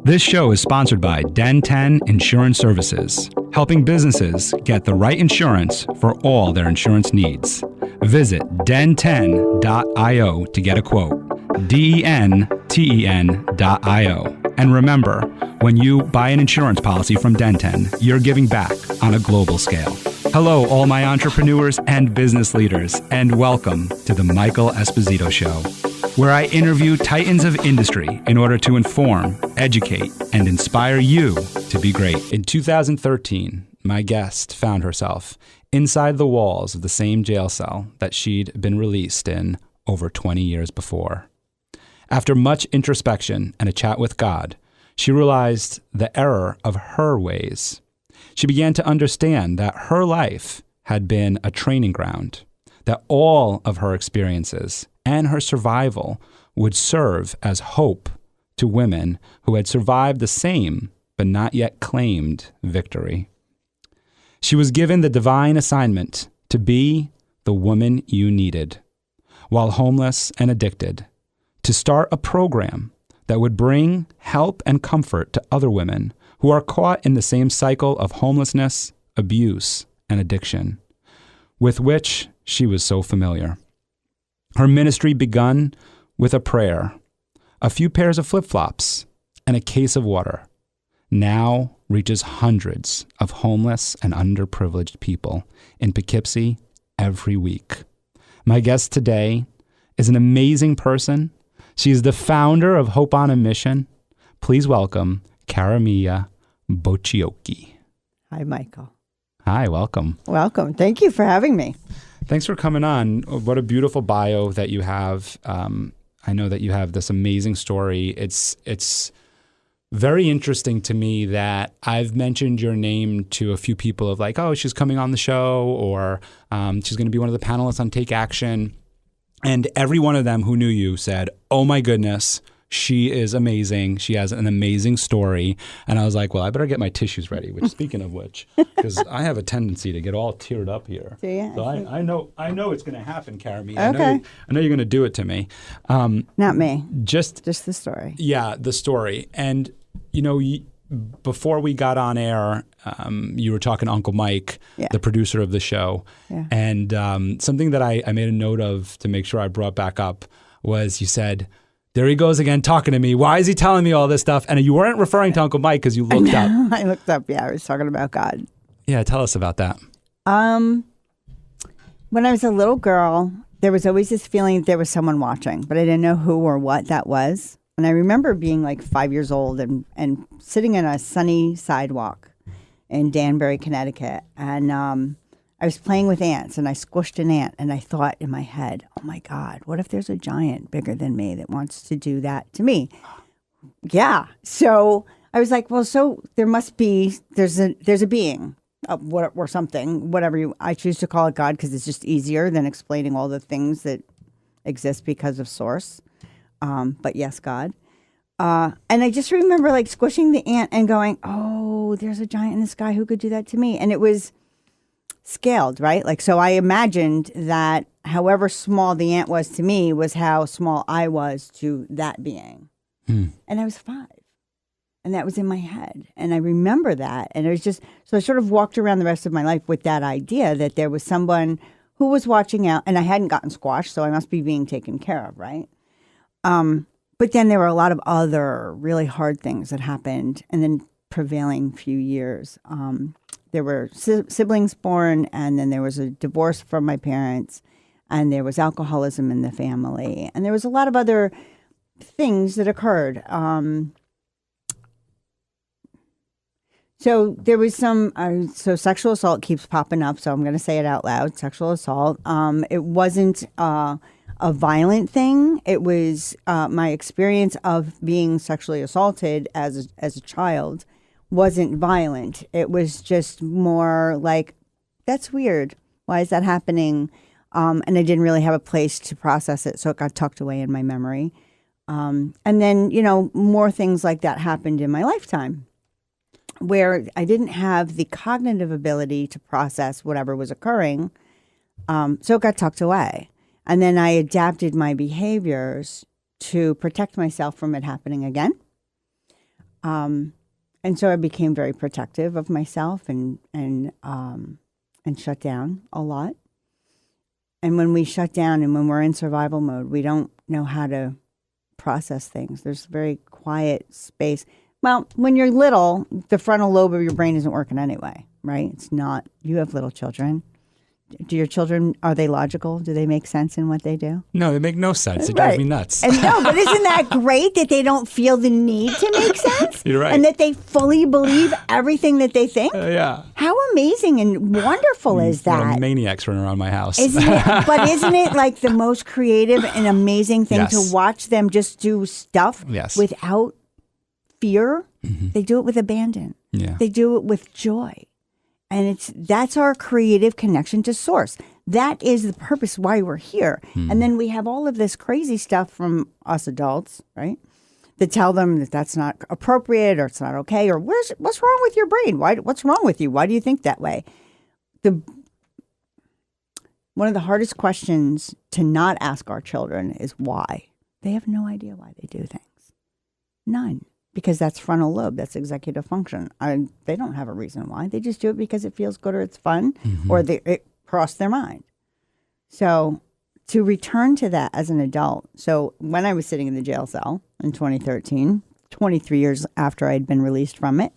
This show is sponsored by Den 10 Insurance Services, helping businesses get the right insurance for all their insurance needs. Visit den10.io to get a quote. DENTEN.io. And remember, when you buy an insurance policy from Den 10, you're giving back on a global scale. Hello, all my entrepreneurs and business leaders, and welcome to the Michael Esposito Show, where I interview titans of industry in order to inform, educate, and inspire you to be great. In 2013, my guest found herself inside the walls of the same jail cell that she'd been released in over 20 years before. After much introspection and a chat with God, she realized the error of her ways. She began to understand that her life had been a training ground, that all of her experiences and her survival would serve as hope to women who had survived the same but not yet claimed victory. She was given the divine assignment to be the woman you needed, while homeless and addicted, to start a program that would bring help and comfort to other women who are caught in the same cycle of homelessness, abuse, and addiction, with which she was so familiar. Her ministry begun with a prayer, a few pairs of flip-flops, and a case of water, now reaches hundreds of homeless and underprivileged people in Poughkeepsie every week. My guest today is an amazing person. She is the founder of Hope on a Mission. Please welcome CaraMia Bacchiochi. Hi, Michael. Hi, welcome. Welcome. Thank you for having me. Thanks for coming on. What a beautiful bio that you have. I know that you have this amazing story. It's very interesting to me that I've mentioned your name to a few people of like, oh, she's coming on the show, or she's going to be one of the panelists on Take Action. And every one of them who knew you said, oh my goodness, she is amazing. She has an amazing story. And I was like, well, I better get my tissues ready, which speaking of which, because I have a tendency to get all teared up here. Do you? So I know it's going to happen, CaraMia. Okay. I know you're going to do it to me. Not me. Just the story. Yeah, the story. And, you know, before we got on air, you were talking to Uncle Mike, the producer of the show. Yeah. And something that I made a note of to make sure I brought back up was you said, there he goes again talking to me. Why is he telling me all this stuff? And you weren't referring to Uncle Mike because you looked up. I looked up, I was talking about God. Yeah, tell us about that. When I was a little girl, there was always this feeling that there was someone watching, but I didn't know who or what that was. And I remember being like 5 years old and sitting in a sunny sidewalk in Danbury, Connecticut. And I was playing with ants, and I squished an ant, and I thought in my head, oh my God, what if there's a giant bigger than me that wants to do that to me? Yeah. So I was like, well, so there must be, there's a being or something, whatever I choose to call it God, because it's just easier than explaining all the things that exist because of source. But yes, God. And I just remember like squishing the ant and going, oh, there's a giant in the sky who could do that to me. And it was scaled, right? Like, so I imagined that however small the ant was to me was how small I was to that being. And I was 5. And that was in my head. And I remember that. And it was just, so I sort of walked around the rest of my life with that idea that there was someone who was watching out, and I hadn't gotten squashed, so I must be being taken care of, right? But then there were a lot of other really hard things that happened in the prevailing few years. There were siblings born, and then there was a divorce from my parents, and there was alcoholism in the family, and there was a lot of other things that occurred. So there was some, so sexual assault keeps popping up, so I'm going to say it out loud, sexual assault. It wasn't a violent thing. It was my experience of being sexually assaulted as a child wasn't violent. It was just more like, that's weird. Why is that happening? And I didn't really have a place to process it, so it got tucked away in my memory. And then, you know, more things like that happened in my lifetime where I didn't have the cognitive ability to process whatever was occurring. So it got tucked away. And then I adapted my behaviors to protect myself from it happening again. And so I became very protective of myself and shut down a lot. And when we shut down and when we're in survival mode, we don't know how to process things. There's very quiet space. Well, when you're little, the frontal lobe of your brain isn't working anyway, right? It's not. You have little children. Do your children, are they logical? Do they make sense in what they do? No, they make no sense. It drives me nuts. And no, but isn't that great that they don't feel the need to make sense? You're right. And that they fully believe everything that they think? Yeah. How amazing and wonderful is that? Maniacs running around my house. Isn't it? But isn't it like the most creative and amazing thing Yes. to watch them just do stuff Yes. without fear? They do it with abandon. Yeah. They do it with joy. And that's our creative connection to source. That is the purpose why we're here. And then we have all of this crazy stuff from us adults, right? That tell them that that's not appropriate or it's not okay or what's wrong with your brain? What's wrong with you? Why do you think that way? One of the hardest questions to not ask our children is why. They have no idea why they do things. None. Because that's frontal lobe, that's executive function. They don't have a reason why. They just do it because it feels good or it's fun or it crossed their mind. So to return to that as an adult. So when I was sitting in the jail cell in 2013, 23 years after I'd been released from it,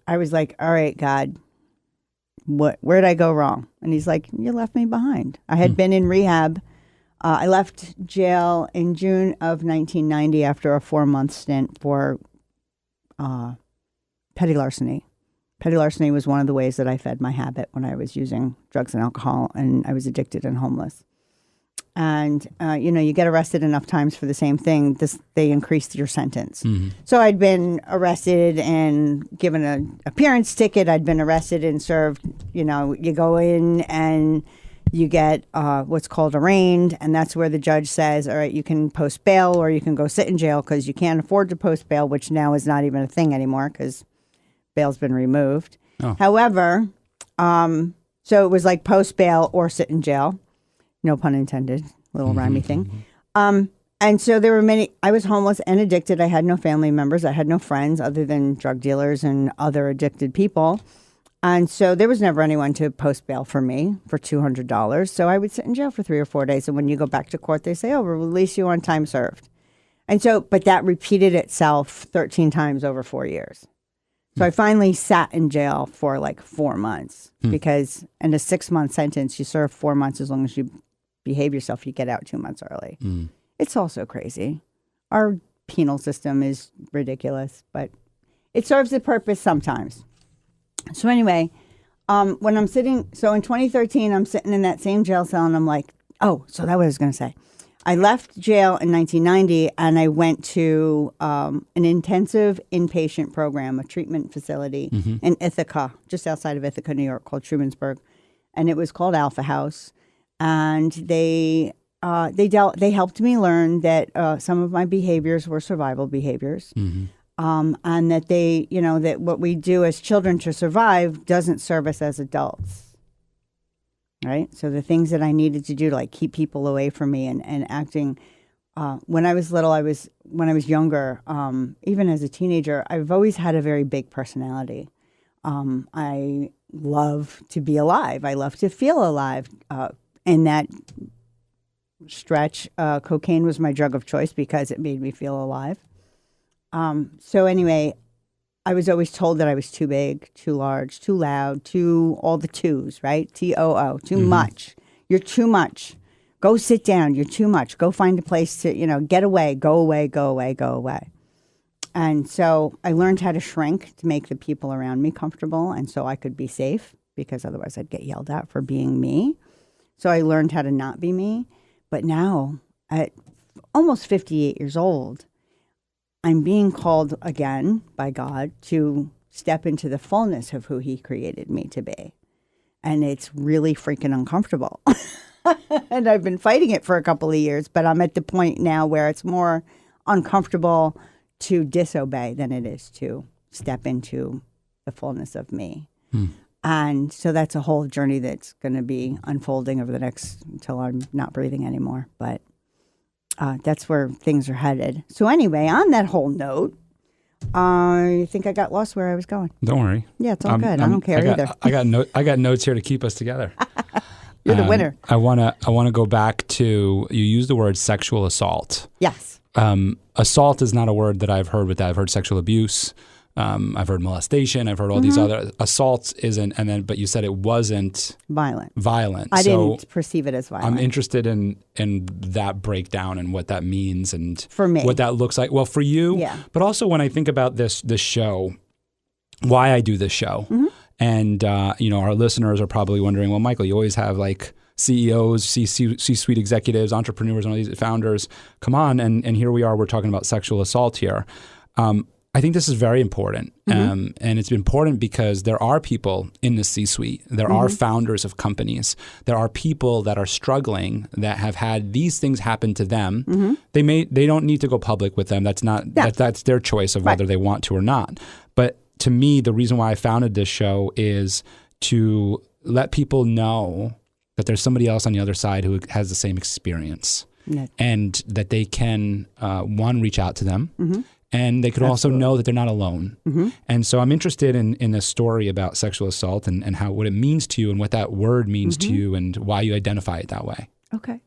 I was like, all right, God, where'd I go wrong? And he's like, you left me behind. I had been in rehab. I left jail in June of 1990 after a 4-month stint for petty larceny. Petty larceny was one of the ways that I fed my habit when I was using drugs and alcohol and I was addicted and homeless. And, you get arrested enough times for the same thing, they increased your sentence. So I'd been arrested and given an appearance ticket. I'd been arrested and served, you go in and you get what's called arraigned, and that's where the judge says, all right, you can post bail or you can go sit in jail because you can't afford to post bail, which now is not even a thing anymore because bail's been removed. Oh. However, so it was like post bail or sit in jail. No pun intended, little rhymey thing. And so there were I was homeless and addicted. I had no family members. I had no friends other than drug dealers and other addicted people. And so there was never anyone to post bail for me for $200. So I would sit in jail for 3 or 4 days. And when you go back to court, they say, oh, we'll release you on time served. And so, but that repeated itself 13 times over 4 years. So I finally sat in jail for like 4 months because in a 6-month sentence, you serve 4 months as long as you behave yourself, you get out 2 months early. It's also crazy. Our penal system is ridiculous, but it serves a purpose sometimes. So anyway, when I'm sitting, so in 2013, I'm sitting in that same jail cell and I'm like, oh, so that's what I was going to say. I left jail in 1990 and I went to an intensive inpatient program, a treatment facility in Ithaca, just outside of Ithaca, New York, called Trumansburg. And it was called Alpha House. And they helped me learn that some of my behaviors were survival behaviors. And that that what we do as children to survive doesn't serve us as adults, right? So the things that I needed to do to like keep people away from me and acting, when I was little, when I was younger, even as a teenager, I've always had a very big personality. I love to be alive. I love to feel alive. In that stretch, cocaine was my drug of choice because it made me feel alive. So anyway, I was always told that I was too big, too large, too loud, all the twos, right? TOO, too much. You're too much. Go sit down. You're too much. Go find a place to, get away, go away, go away, go away. And so I learned how to shrink to make the people around me comfortable and so I could be safe because otherwise I'd get yelled at for being me. So I learned how to not be me. But now, at almost 58 years old, I'm being called again by God to step into the fullness of who he created me to be. And it's really freaking uncomfortable. And I've been fighting it for a couple of years, but I'm at the point now where it's more uncomfortable to disobey than it is to step into the fullness of me. And so that's a whole journey that's going to be unfolding over the next, until I'm not breathing anymore. But that's where things are headed. So anyway, on that whole note, I think I got lost where I was going. Don't worry. Yeah, it's all good. I don't care either. I got notes here to keep us together. You're the winner. I wanna go back to, you used the word sexual assault. Yes. Assault is not a word that I've heard with that. I've heard sexual abuse. I've heard molestation. I've heard all these other assaults. But you said it wasn't Violent. I didn't perceive it as violent. I'm interested in that breakdown and what that means and for me, what that looks like. Well, for you, yeah. But also when I think about this show, why I do this show, and our listeners are probably wondering, well, Michael, you always have like CEOs, C-suite executives, entrepreneurs, and all these founders. Come on, and here we are. We're talking about sexual assault here. I think this is very important. And it's important because there are people in the C-suite. There are founders of companies. There are people that are struggling that have had these things happen to them. They don't need to go public with them. That's not that's their choice of whether they want to or not. But to me, the reason why I founded this show is to let people know that there's somebody else on the other side who has the same experience, and that they can reach out to them. And they could also know that they're not alone. And so I'm interested in this story about sexual assault and what it means to you and what that word means to you and why you identify it that way. Okay.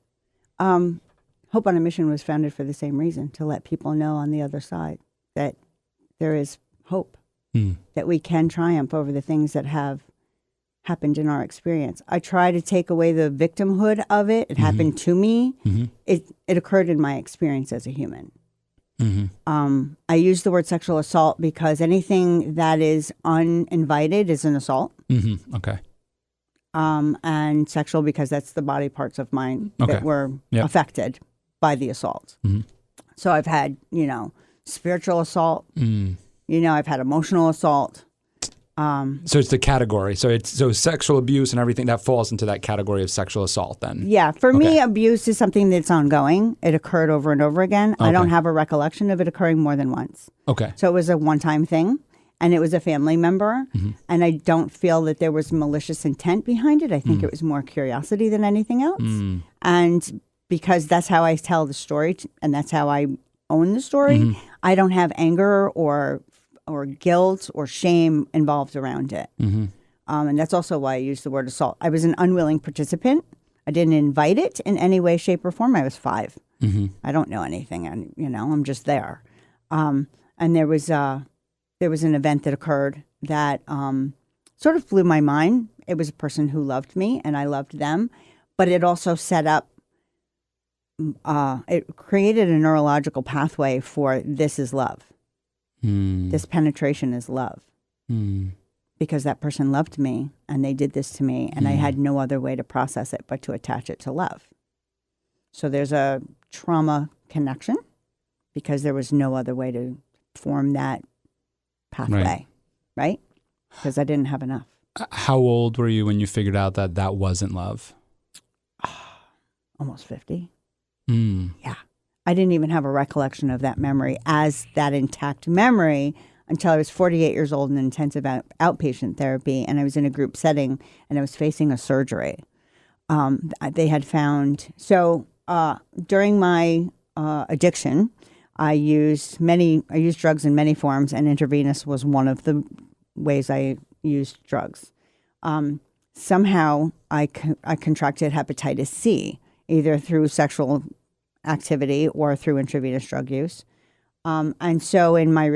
Hope on a Mission was founded for the same reason, to let people know on the other side that there is hope, that we can triumph over the things that have happened in our experience. I try to take away the victimhood of it. It happened to me. It occurred in my experience as a human. I use the word sexual assault because anything that is uninvited is an assault. Okay. And sexual because that's the body parts of mine that were affected by the assault. So I've had, spiritual assault. I've had emotional assault. So it's the category. So sexual abuse and everything that falls into that category of sexual assault then. Yeah. For me, abuse is something that's ongoing. It occurred over and over again. I don't have a recollection of it occurring more than once. Okay. So it was a one-time thing, and it was a family member. And I don't feel that there was malicious intent behind it. I think it was more curiosity than anything else. And because that's how I tell the story and that's how I own the story, I don't have anger or guilt or shame involved around it. And that's also why I use the word assault. I was an unwilling participant. I didn't invite it in any way, shape, or form. I was 5. I don't know anything, and I'm just there. And there was an event that occurred that sort of blew my mind. It was a person who loved me, and I loved them, but it also set up. It created a neurological pathway for this is love. This penetration is love. Because that person loved me and they did this to me and I had no other way to process it but to attach it to love. So there's a trauma connection because there was no other way to form that pathway, right? Because I didn't have enough. How old were you when you figured out that wasn't love? Almost 50. Yeah. I didn't even have a recollection of that memory as that intact memory until I was 48 years old in intensive outpatient therapy, and I was in a group setting, and I was facing a surgery. They had found, during my addiction, I used drugs in many forms, and intravenous was one of the ways I used drugs. Somehow I contracted hepatitis C, either through sexual activity or through intravenous drug use. And so in my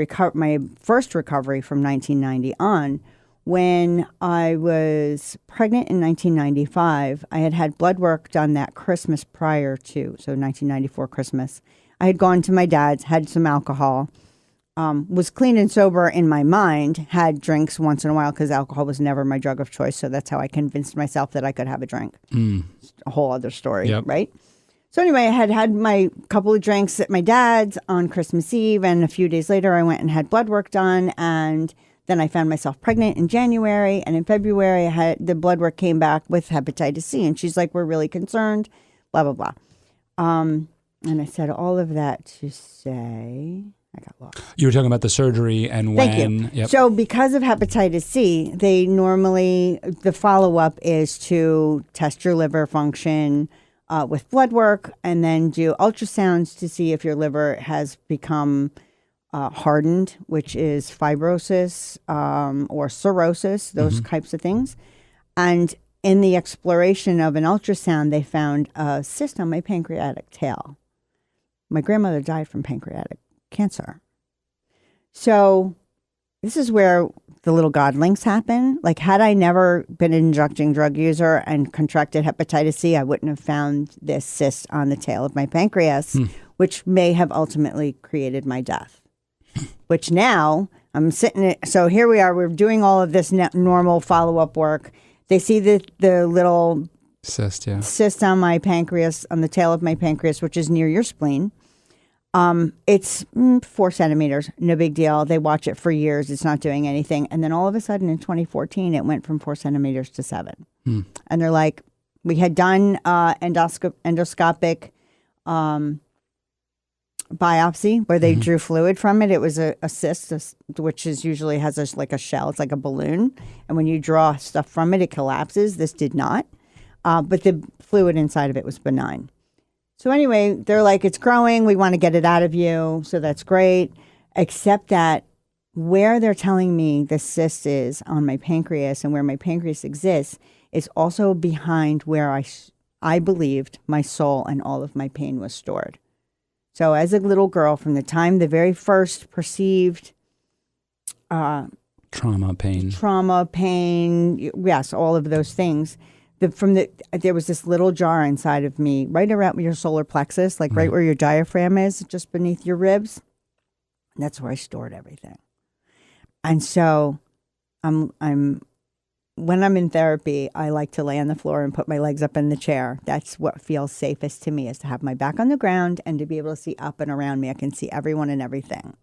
first recovery from 1990 on, when I was pregnant in 1995, I had blood work done that Christmas prior to, so 1994 Christmas. I had gone to my dad's, had some alcohol, was clean and sober in my mind, had drinks once in a while because alcohol was never my drug of choice. So that's how I convinced myself that I could have a drink. A whole other story, right? So anyway, I had my couple of drinks at my dad's on Christmas Eve, and a few days later I went and had blood work done, and then I found myself pregnant in January, and in February the blood work came back with hepatitis C, and she's like, we're really concerned, blah, blah, blah. And I said all of that to say, I got lost. You were talking about the surgery and when. Thank you. Yep. So because of hepatitis C, the follow-up is to test your liver function, with blood work, and then do ultrasounds to see if your liver has become hardened, which is fibrosis or cirrhosis, those types of things. And in the exploration of an ultrasound, they found a cyst on my pancreatic tail. My grandmother died from pancreatic cancer. So this is where the little godlinks happen. Like, had I never been an injecting drug user and contracted hepatitis C, I wouldn't have found this cyst on the tail of my pancreas, which may have ultimately created my death. Which now I'm sitting. So here we are. We're doing all of this normal follow-up work. They see the little cyst on my pancreas, on the tail of my pancreas, which is near your spleen. It's 4 centimeters, no big deal. They watch it for years. It's not doing anything. And then all of a sudden in 2014, it went from 4 centimeters to 7. And they're like, we had done endoscopic biopsy where they drew fluid from it. It was a cyst, which is usually has like a shell. It's like a balloon. And when you draw stuff from it, it collapses. This did not. But the fluid inside of it was benign. So anyway, they're like, it's growing. We want to get it out of you. So that's great. Except that where they're telling me the cyst is on my pancreas and where my pancreas exists is also behind where I believed my soul and all of my pain was stored. So as a little girl, from the time the very first perceived trauma, pain, yes, all of those things. There was this little jar inside of me, right around your solar plexus, like right where your diaphragm is, just beneath your ribs. And that's where I stored everything. And so, when I'm in therapy, I like to lay on the floor and put my legs up in the chair. That's what feels safest to me, is to have my back on the ground and to be able to see up and around me. I can see everyone and everything.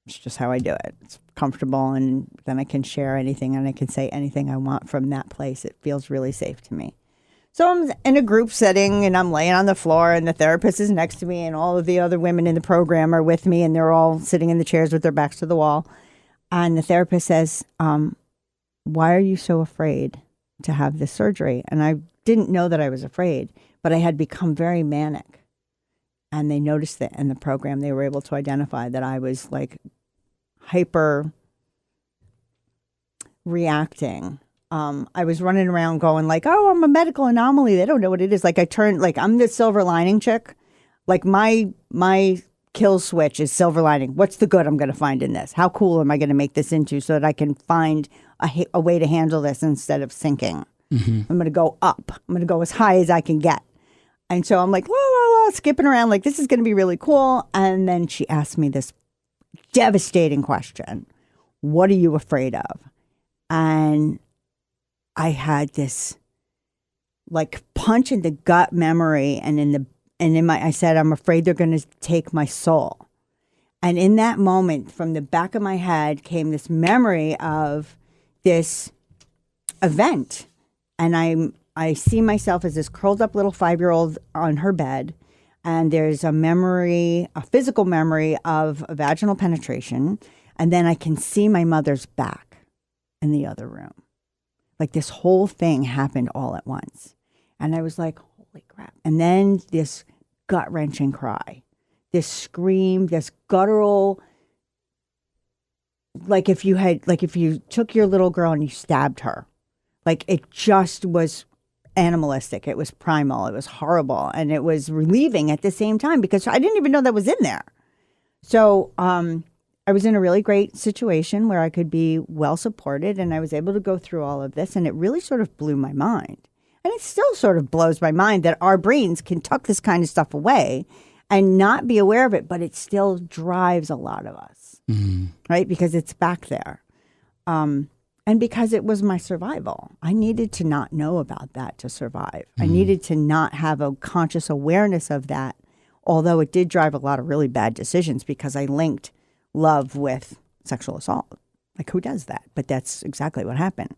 It's just how I do it. It's comfortable, and then I can share anything and I can say anything I want from that place. It feels really safe to me. So I'm in a group setting and I'm laying on the floor and the therapist is next to me and all of the other women in the program are with me and they're all sitting in the chairs with their backs to the wall. And the therapist says, why are you so afraid to have this surgery? And I didn't know that I was afraid, but I had become very manic. And they noticed that in the program. They were able to identify that I was like hyper reacting. I was running around going like, oh, I'm a medical anomaly. They don't know what it is. Like I'm the silver lining chick. Like my kill switch is silver lining. What's the good I'm going to find in this? How cool am I going to make this into so that I can find a way to handle this instead of sinking? I'm going to go up. I'm going to go as high as I can get. And so I'm like, la, la, la, skipping around like this is going to be really cool. And then she asked me this devastating question. What are you afraid of? And I had this like punch in the gut memory I said, I'm afraid they're going to take my soul. And in that moment, from the back of my head came this memory of this event. And I see myself as this curled up little 5-year-old on her bed. And there's a physical memory of a vaginal penetration. And then I can see my mother's back in the other room. Like this whole thing happened all at once. And I was like, holy crap. And then this gut-wrenching cry, this scream, this guttural, like if you took your little girl and you stabbed her. Like it just was animalistic. It was primal. It was horrible. And it was relieving at the same time because I didn't even know that was in there. So I was in a really great situation where I could be well supported and I was able to go through all of this. And it really sort of blew my mind. And it still sort of blows my mind that our brains can tuck this kind of stuff away and not be aware of it, but it still drives a lot of us, right? Because it's back there. And because it was my survival. I needed to not know about that to survive. I needed to not have a conscious awareness of that, although it did drive a lot of really bad decisions because I linked love with sexual assault. Like, who does that? But that's exactly what happened.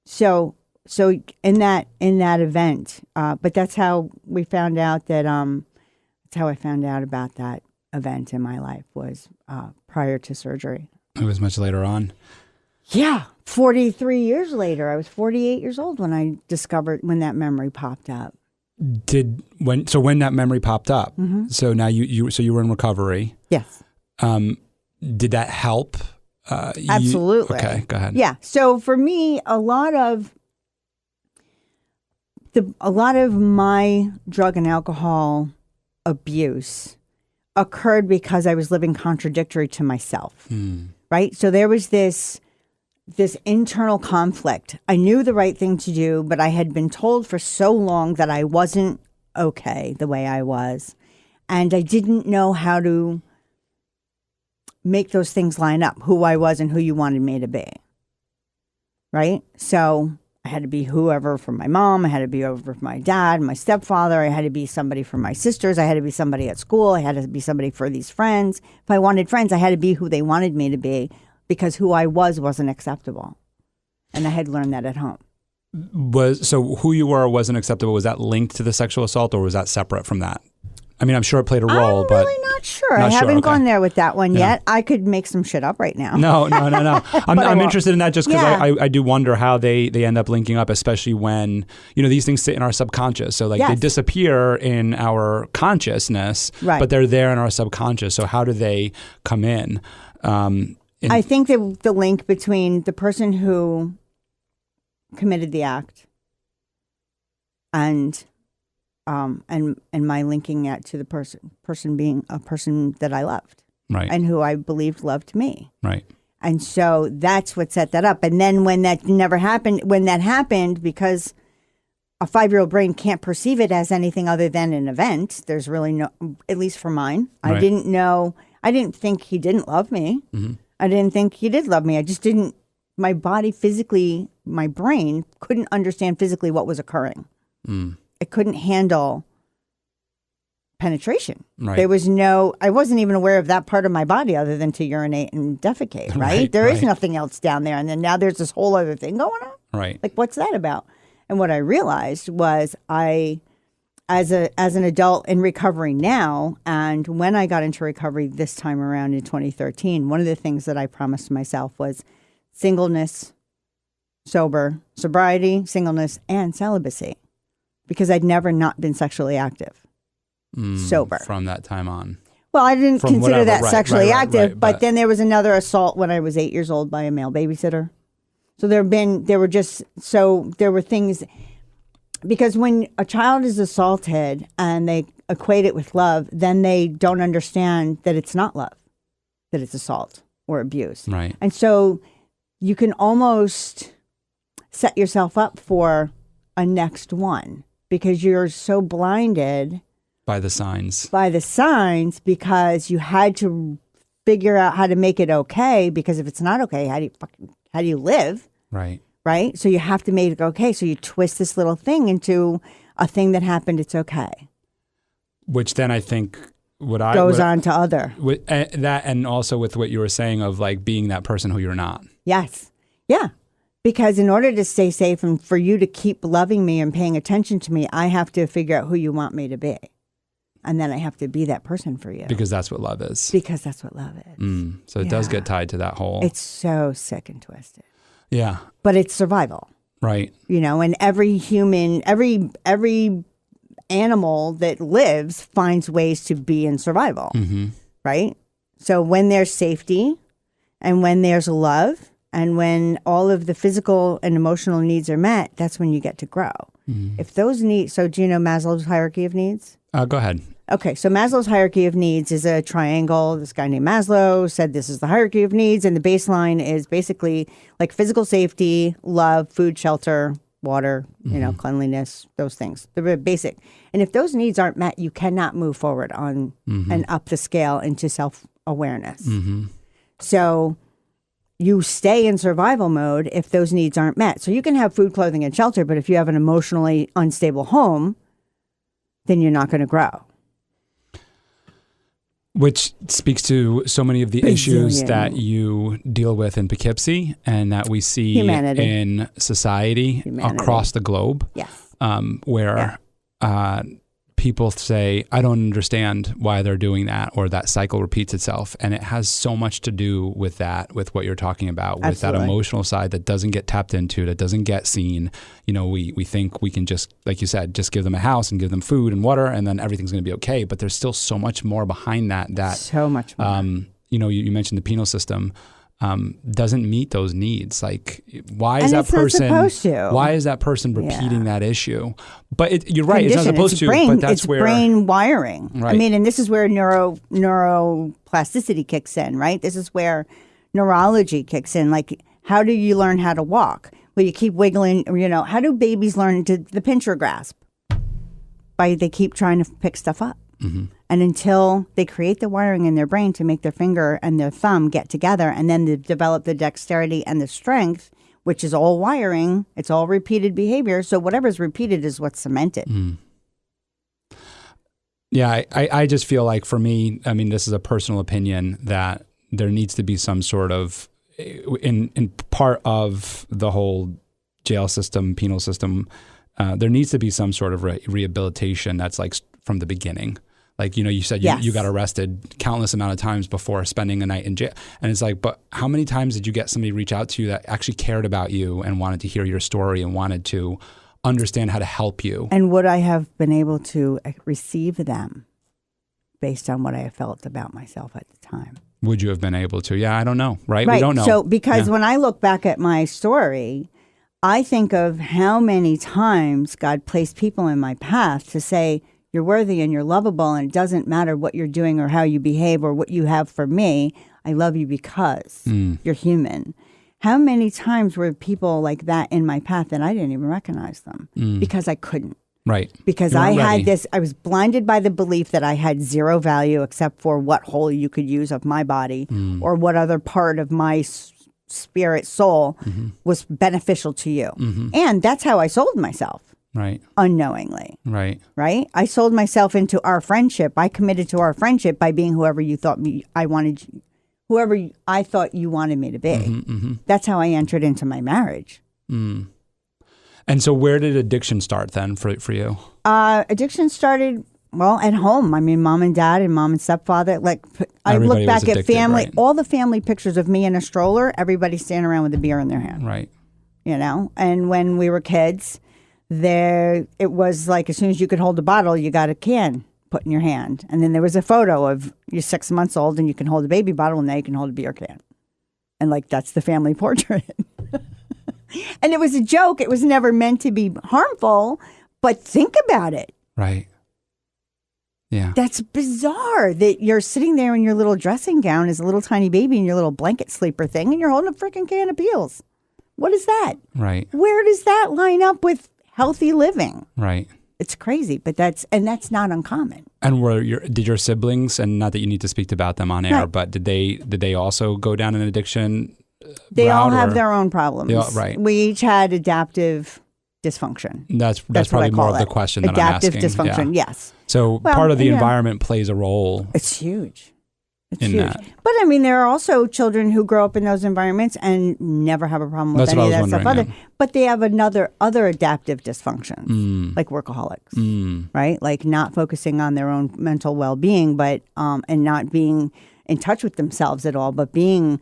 So in that event, but that's how we found out that, that's how I found out about that event in my life was prior to surgery. It was much later on. Yeah, 43 years later. I was 48 years old when I discovered, when that memory popped up. when that memory popped up, so now you were in recovery. Yes. Did that help? Absolutely. Okay, go ahead. Yeah. So for me, a lot of my drug and alcohol abuse occurred because I was living contradictory to myself. Right? So there was this internal conflict. I knew the right thing to do, but I had been told for so long that I wasn't okay the way I was. And I didn't know how to make those things line up, who I was and who you wanted me to be. Right? So I had to be whoever for my mom. I had to be over for my dad, my stepfather. I had to be somebody for my sisters. I had to be somebody at school. I had to be somebody for these friends. If I wanted friends, I had to be who they wanted me to be because who I wasn't acceptable. And I had learned that at home. So who you were wasn't acceptable. Was that linked to the sexual assault or was that separate from that? I mean, I'm sure it played a role, but... I'm really not sure. I haven't gone there with that one yet. I could make some shit up right now. No. I'm interested in that just because I do wonder how they end up linking up, especially when, these things sit in our subconscious. So they disappear in our consciousness, but they're there in our subconscious. So how do they come in? I think the link between the person who committed the act and my linking it to the person being a person that I loved, right, and who I believed loved me, right, and so that's what set that up. And then when that happened, because a 5-year-old brain can't perceive it as anything other than an event. There's really no, at least for mine, right. I didn't think he didn't love me. Mm-hmm. I didn't think he did love me. I just didn't. My body physically, my brain couldn't understand physically what was occurring. It couldn't handle penetration. Right. There was I wasn't even aware of that part of my body other than to urinate and defecate, right? There is nothing else down there. And then now there's this whole other thing going on. Right. Like, what's that about? And what I realized was as an adult in recovery now, and when I got into recovery this time around in 2013, one of the things that I promised myself was singleness, sobriety, singleness, and celibacy. Because I'd never not been sexually active, sober. From that time on. Well, I didn't consider that sexually active, but then there was another assault when I was 8 years old by a male babysitter. So there were things, because when a child is assaulted and they equate it with love, then they don't understand that it's not love, that it's assault or abuse. Right. And so you can almost set yourself up for a next one. Because you're so blinded by the signs, because you had to figure out how to make it okay. Because if it's not okay, how do you live? Right. Right. So you have to make it okay. So you twist this little thing into a thing that happened. It's okay. Which then I think goes on to other that, and also with what you were saying of like being that person who you're not. Yes. Yeah. Because in order to stay safe and for you to keep loving me and paying attention to me, I have to figure out who you want me to be. And then I have to be that person for you. Because that's what love is. Because that's what love is. So it does get tied to that whole... It's so sick and twisted. Yeah. But it's survival. Right. And every human, every animal that lives finds ways to be in survival. Mm-hmm. Right? So when there's safety and when there's love... And when all of the physical and emotional needs are met, that's when you get to grow. Mm-hmm. If those needs, so do you know Maslow's hierarchy of needs? Go ahead. Okay, so Maslow's hierarchy of needs is a triangle. This guy named Maslow said this is the hierarchy of needs, and the baseline is basically like physical safety, love, food, shelter, water, cleanliness, those things. They're basic. And if those needs aren't met, you cannot move forward on and up the scale into self-awareness. Mm-hmm. So... you stay in survival mode if those needs aren't met. So you can have food, clothing, and shelter, but if you have an emotionally unstable home, then you're not going to grow. Which speaks to so many of the issues that you deal with in Poughkeepsie and that we see in society across the globe. Yes. Where people say, I don't understand why they're doing that, or that cycle repeats itself. And it has so much to do with that, with what you're talking about, with Absolutely. that emotional side that doesn't get tapped into, that doesn't get seen. We think we can just, like you said, just give them a house and give them food and water, and then everything's going to be okay. But there's still so much more behind that. So much more. You mentioned the penal system. Doesn't meet those needs. Like, why is that person? Not supposed to. Why is that person repeating that issue? But you're right. It's not supposed to. But that's it's where brain wiring. Right. I mean, and this is where neuroplasticity kicks in, right? This is where neurology kicks in. Like, how do you learn how to walk? Well, you keep wiggling. How do babies learn the pincher grasp? They keep trying to pick stuff up. Mm-hmm. And until they create the wiring in their brain to make their finger and their thumb get together, and then they develop the dexterity and the strength, which is all wiring, it's all repeated behavior. So whatever's repeated is what's cemented. Mm. Yeah, I just feel like, for me, I mean, this is a personal opinion, that there needs to be some sort of, in part of the whole jail system, penal system, there needs to be some sort of rehabilitation that's like from the beginning. Like, you said you got arrested countless amount of times before spending a night in jail. And it's like, but how many times did you get somebody reach out to you that actually cared about you and wanted to hear your story and wanted to understand how to help you? And would I have been able to receive them based on what I felt about myself at the time? Would you have been able to? Yeah, I don't know, right? We don't know. So because when I look back at my story, I think of how many times God placed people in my path to say, you're worthy and you're lovable, and it doesn't matter what you're doing or how you behave or what you have for me. I love you because you're human. How many times were people like that in my path and I didn't even recognize them because I couldn't? Right. Because I was blinded by the belief that I had zero value except for what hole you could use of my body or what other part of my spirit, soul was beneficial to you. And that's how I sold myself. Right. Unknowingly. Right. Right? I sold myself into our friendship. I committed to our friendship by being whoever I thought you wanted me to be. That's how I entered into my marriage. Mm. And so where did addiction start then for you? Addiction started, at home. I mean, mom and dad and mom and stepfather. Like, I look back at family, right? All the family pictures of me in a stroller, everybody standing around with a beer in their hand. Right. And when we were kids, it was like, as soon as you could hold a bottle, you got a can put in your hand. And then there was a photo of you're 6 months old and you can hold a baby bottle, and now you can hold a beer can. And that's the family portrait. And it was a joke. It was never meant to be harmful, but think about it. Right. Yeah. That's bizarre that you're sitting there in your little dressing gown as a little tiny baby in your little blanket sleeper thing, and you're holding a freaking can of Peels. What is that? Right. Where does that line up with healthy living? Right. It's crazy, but that's not uncommon. And did your siblings, and not that you need to speak about them on air, right, but did they also go down an addiction? They all have their own problems. Right. We each had adaptive dysfunction. That's probably more of the question that I'm asking. Adaptive dysfunction, yes. So part of the environment plays a role. It's huge. It's in huge. That. But I mean, there are also children who grow up in those environments and never have a problem with any of that stuff. Yeah. But they have other adaptive dysfunctions, like workaholics, right? Like not focusing on their own mental well-being, but and not being in touch with themselves at all, but being,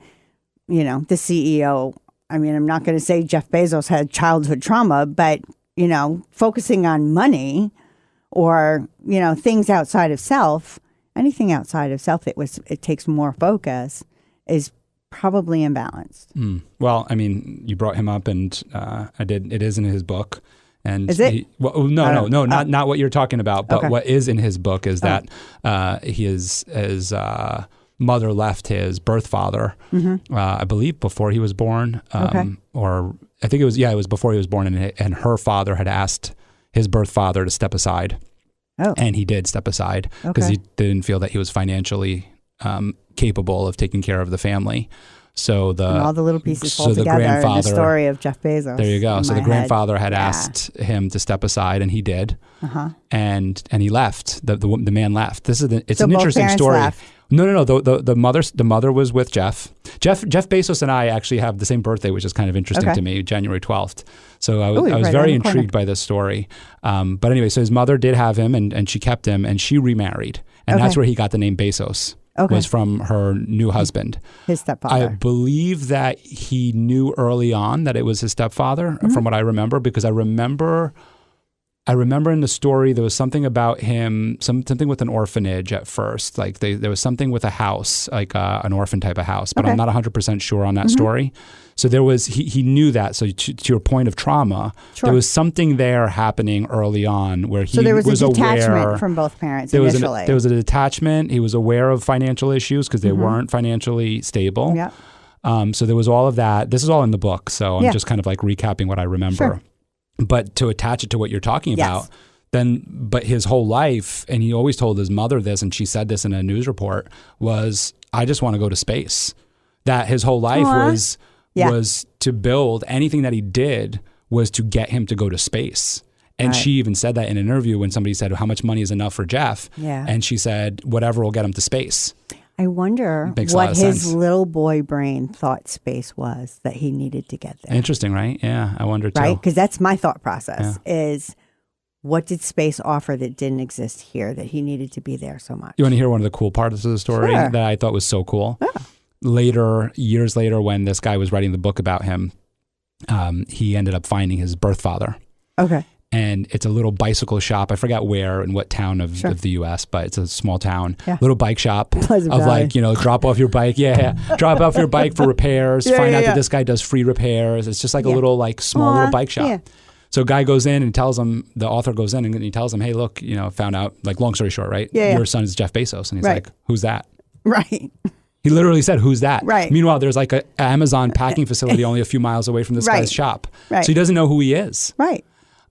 the CEO. I mean, I'm not going to say Jeff Bezos had childhood trauma, but focusing on money or things outside of self. Anything outside of self it takes more focus is probably imbalanced. Well, I mean, you brought him up, and it is in his book. And is it? No, not what you're talking about. But what is in his book is that his mother left his birth father, I believe, before he was born, or I think it was before he was born, and her father had asked his birth father to step aside. Oh. And he did step aside because he didn't feel that he was financially capable of taking care of the family. So and all the little pieces fall together in the story of Jeff Bezos. There you go. So the grandfather had asked him to step aside, and he did. And he left. The man left. It's an interesting story. Left. No. The mother was with Jeff. Jeff Bezos and I actually have the same birthday, which is kind of interesting to me, January 12th. So I was very intrigued by this story. But anyway, so his mother did have him, and she kept him, and she remarried, and that's where he got the name Bezos. Was from her new husband. His stepfather. I believe that he knew early on that it was his stepfather, from what I remember, because I remember in the story there was something about him, something with an orphanage at first. Like there was something with a house, like an orphan type of house, but I'm not 100% sure on that story. So there was, he knew that. So to your point of trauma, there was something there happening early on where he was aware. So there was a detachment from both parents initially. There was a detachment. He was aware of financial issues because they weren't financially stable. Yeah. So there was all of that. This is all in the book. So I'm just kind of like recapping what I remember. Sure. But to attach it to what you're talking about, but his whole life, and he always told his mother this, and she said this in a news report, was, I just want to go to space. That his whole life was to build, anything that he did was to get him to go to space. And she even said that in an interview when somebody said, how much money is enough for Jeff? Yeah. And she said, whatever will get him to space. I wonder what his little boy brain thought space was that he needed to get there. Interesting, right? Yeah, I wonder too. Right? Because that's my thought process is, what did space offer that didn't exist here that he needed to be there so much? You want to hear one of the cool parts of the story that I thought was so cool? Yeah. Years later, when this guy was writing the book about him, he ended up finding his birth father. Okay. And it's a little bicycle shop. I forgot where and what town of the U.S., but it's a small town. Little bike shop of like, drop off your bike. Drop off your bike for repairs. Find out that this guy does free repairs. It's just like a little like small little bike shop. Yeah. So guy goes in and tells him, the author goes in and he tells him, hey, look, found out, like long story short, right? Your son is Jeff Bezos. And he's like, who's that? Right. He literally said, who's that? Right. Meanwhile, there's like an Amazon packing facility only a few miles away from this guy's shop. Right. So he doesn't know who he is. Right.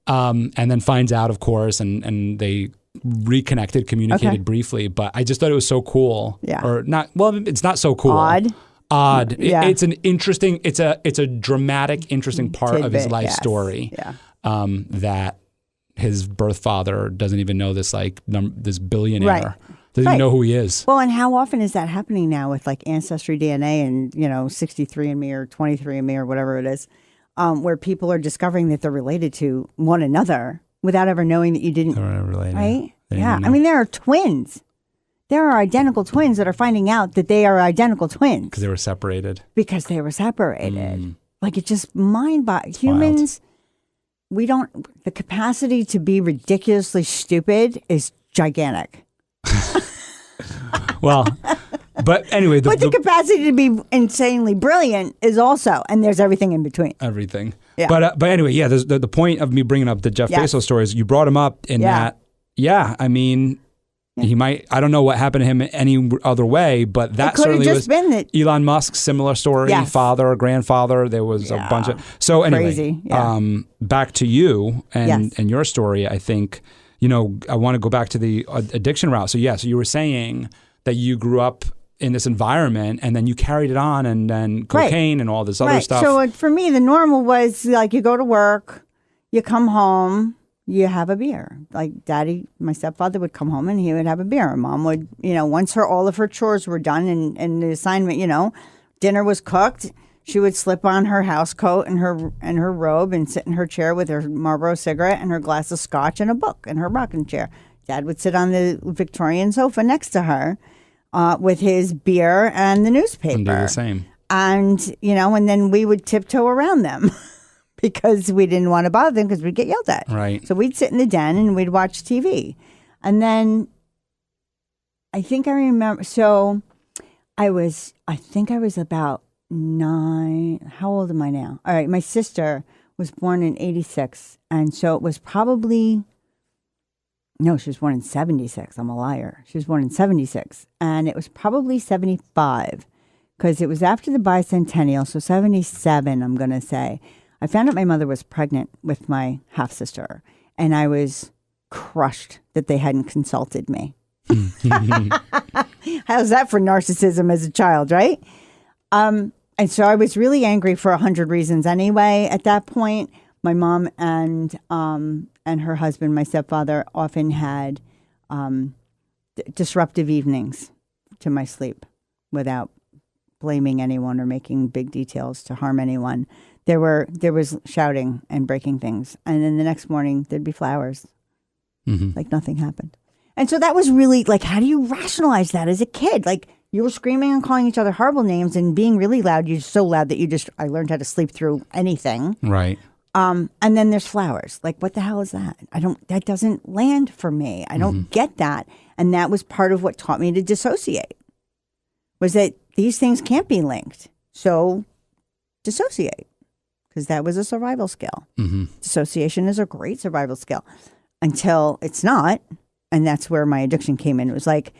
And then finds out, of course, and they reconnected, communicated briefly. But I just thought it was so cool. Yeah. Or not, well, it's not so cool. Odd. Yeah. It's an interesting, it's a dramatic, interesting part of his life story. Yeah. That his birth father doesn't even know this, like, this billionaire. Doesn't even know who he is. Well, and how often is that happening now with like Ancestry DNA and, 63andMe or 23andMe or whatever it is? Where people are discovering that they're related to one another without ever knowing that you didn't. They're related. Right? Yeah. I mean, there are twins. There are identical twins that are finding out that they are identical twins. Because they were separated. Like, it's just mind-boggling. Humans, the capacity to be ridiculously stupid is gigantic. Well, but anyway. But the capacity to be insanely brilliant is also, and there's everything in between. Everything. Yeah. But anyway, there's the point of me bringing up the Jeff Bezos story is you brought him up in that, I mean, he might, I don't know what happened to him any other way, but that certainly was Elon Musk's similar story, father or grandfather. There was a bunch of, so anyway, back to you and your story, I think, I want to go back to the addiction route. So so you were saying that you grew up in this environment and then you carried it on and then cocaine and all this other stuff. So for me, the normal was like you go to work, you come home, you have a beer. Like Daddy, my stepfather would come home and he would have a beer. Mom would, once all of her chores were done and the assignment, dinner was cooked, she would slip on her house coat and her robe and sit in her chair with her Marlboro cigarette and her glass of scotch and a book in her rocking chair. Dad would sit on the Victorian sofa next to her with his beer and the newspaper. And do the same. And, and then we would tiptoe around them because we didn't want to bother them because we'd get yelled at. Right. So we'd sit in the den and we'd watch TV. And then I think I remember, I think I was about 9. How old am I now? All right. My sister was born in 86. And so it was probably... No, she was born in 76. I'm a liar. She was born in 76. And it was probably 75 because it was after the bicentennial. So 77, I'm going to say. I found out my mother was pregnant with my half-sister. And I was crushed that they hadn't consulted me. How's that for narcissism as a child, right? And so I was really angry for 100 reasons anyway at that point. My mom and her husband, my stepfather, often had disruptive evenings to my sleep without blaming anyone or making big details to harm anyone. There was shouting and breaking things. And then the next morning there'd be flowers. Like nothing happened. And so that was really like, how do you rationalize that as a kid? Like you were screaming and calling each other horrible names and being really loud. You're so loud that I learned how to sleep through anything. Right. And then there's flowers. Like, what the hell is that? That doesn't land for me. I don't get that. And that was part of what taught me to dissociate, was that these things can't be linked. So dissociate, because that was a survival skill. Dissociation is a great survival skill until it's not. And that's where my addiction came in. It was like,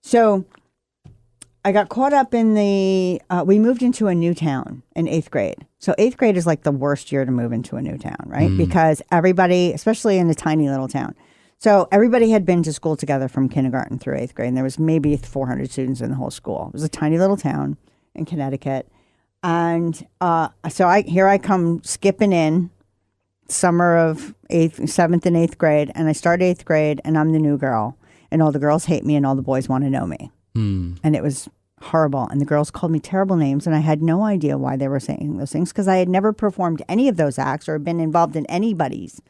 so I got caught up in we moved into a new town in 8th grade. So 8th grade is like the worst year to move into a new town, right? Because everybody, especially in a tiny little town. So everybody had been to school together from kindergarten through 8th grade. And there was maybe 400 students in the whole school. It was a tiny little town in Connecticut. And so here I come skipping in summer of 7th and 8th grade. And I start 8th grade and I'm the new girl. And all the girls hate me and all the boys want to know me. And it was horrible. And the girls called me terrible names. And I had no idea why they were saying those things, because I had never performed any of those acts or been involved in anybody's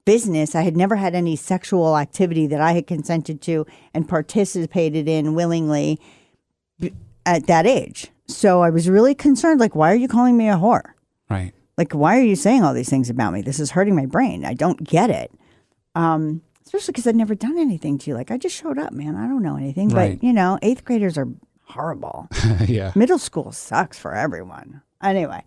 business. I had never had any sexual activity that I had consented to and participated in willingly at that age. So I was really concerned, like, why are you calling me a whore? Right. Like, why are you saying all these things about me? This is hurting my brain. I don't get it. Especially because I'd never done anything to you. Like, I just showed up, man. I don't know anything. Right. But, 8th graders are horrible. Yeah. Middle school sucks for everyone. Anyway.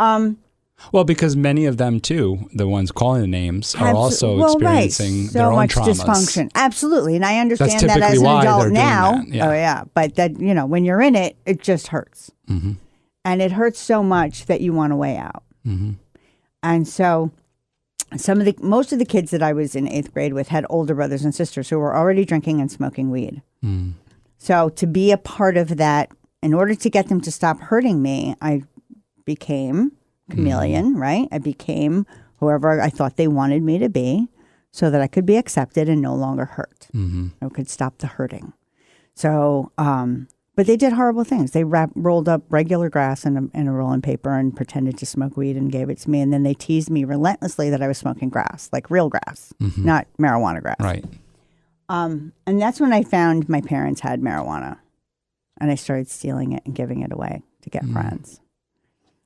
Well, because many of them, too, the ones calling the names, are also experiencing their own traumas. So much dysfunction. Absolutely. And I understand that as an why adult they're now. doing that. Yeah. Oh, yeah. But that, when you're in it, it just hurts. And it hurts so much that you want a way out. And so most of the kids that I was in 8th grade with had older brothers and sisters who were already drinking and smoking weed. So to be a part of that, in order to get them to stop hurting me, I became chameleon, right? I became whoever I thought they wanted me to be so that I could be accepted and no longer hurt. I could stop the hurting. So, but they did horrible things. They rolled up regular grass in a rolling paper and pretended to smoke weed and gave it to me. And then they teased me relentlessly that I was smoking grass, like real grass, not marijuana grass. Right. And that's when I found my parents had marijuana. And I started stealing it and giving it away to get friends.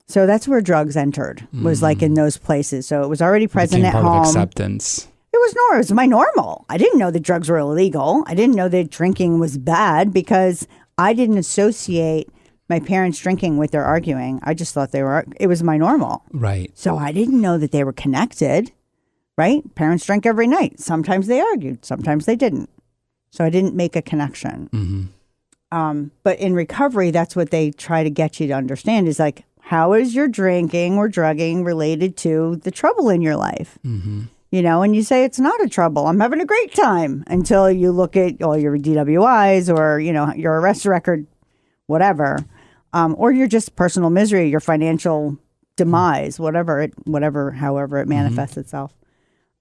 So that's where drugs entered, was like in those places. So it was already present at home. Part of acceptance. It was my normal. I didn't know that drugs were illegal. I didn't know that drinking was bad because I didn't associate my parents drinking with their arguing. I just thought it was my normal. Right. So I didn't know that they were connected, right? Parents drank every night. Sometimes they argued. Sometimes they didn't. So I didn't make a connection. But in recovery, that's what they try to get you to understand is like, how is your drinking or drugging related to the trouble in your life? And you say it's not a trouble. I'm having a great time until you look at all your DWIs or, your arrest record, whatever. Or your just personal misery, your financial demise, however it manifests itself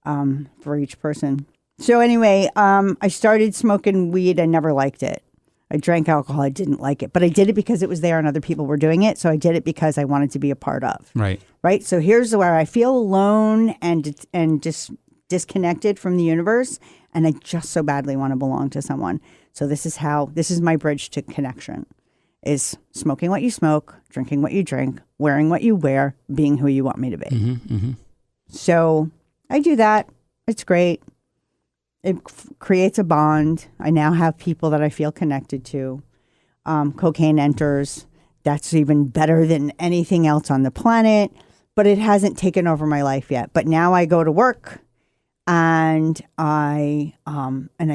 for each person. So anyway, I started smoking weed. I never liked it. I drank alcohol. I didn't like it, but I did it because it was there and other people were doing it. So I did it because I wanted to be a part of. Right. Right. So here's where I feel alone and just disconnected from the universe. And I just so badly want to belong to someone. So this is my bridge to connection, is smoking what you smoke, drinking what you drink, wearing what you wear, being who you want me to be. So I do that. It's great. It creates a bond. I now have people that I feel connected to. Cocaine enters. That's even better than anything else on the planet. But it hasn't taken over my life yet. But now I go to work and I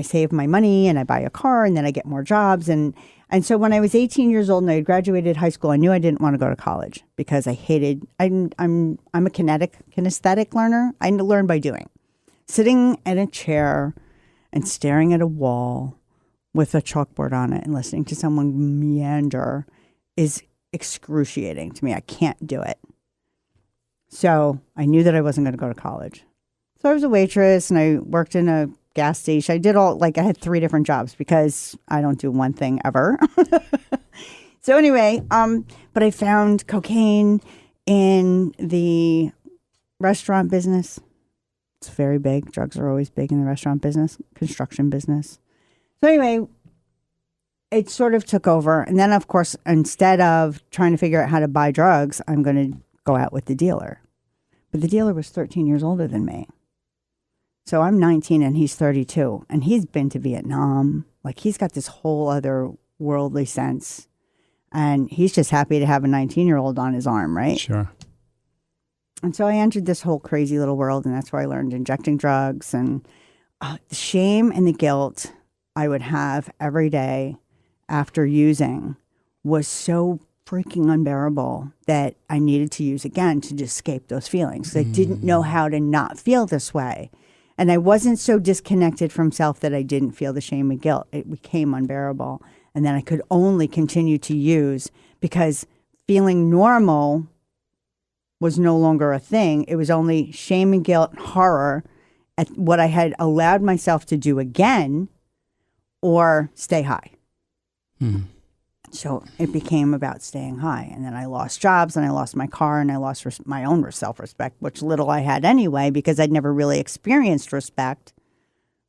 save my money and I buy a car and then I get more jobs. And so when I was 18 years old and I had graduated high school, I knew I didn't want to go to college because I'm a kinesthetic learner. I learn by doing. Sitting in a chair and staring at a wall with a chalkboard on it and listening to someone meander is excruciating to me. I can't do it. So I knew that I wasn't going to go to college. So I was a waitress and I worked in a gas station. I did I had 3 different jobs because I don't do one thing ever. So anyway, but I found cocaine in the restaurant business. It's very big. Drugs are always big in the restaurant business, construction business. So anyway, it sort of took over. And then, of course, instead of trying to figure out how to buy drugs, I'm going to go out with the dealer. But the dealer was 13 years older than me. So I'm 19 and he's 32. And he's been to Vietnam. Like, he's got this whole other worldly sense. And he's just happy to have a 19-year-old on his arm, right? Sure. And so I entered this whole crazy little world, and that's where I learned injecting drugs. And the shame and the guilt I would have every day after using was so freaking unbearable that I needed to use again to escape those feelings. I didn't know how to not feel this way. And I wasn't so disconnected from self that I didn't feel the shame and guilt. It became unbearable. And then I could only continue to use because feeling normal was no longer a thing. It was only shame and guilt and horror at what I had allowed myself to do again or stay high. So it became about staying high. And then I lost jobs and I lost my car and I lost my own self-respect, which little I had anyway, because I'd never really experienced respect,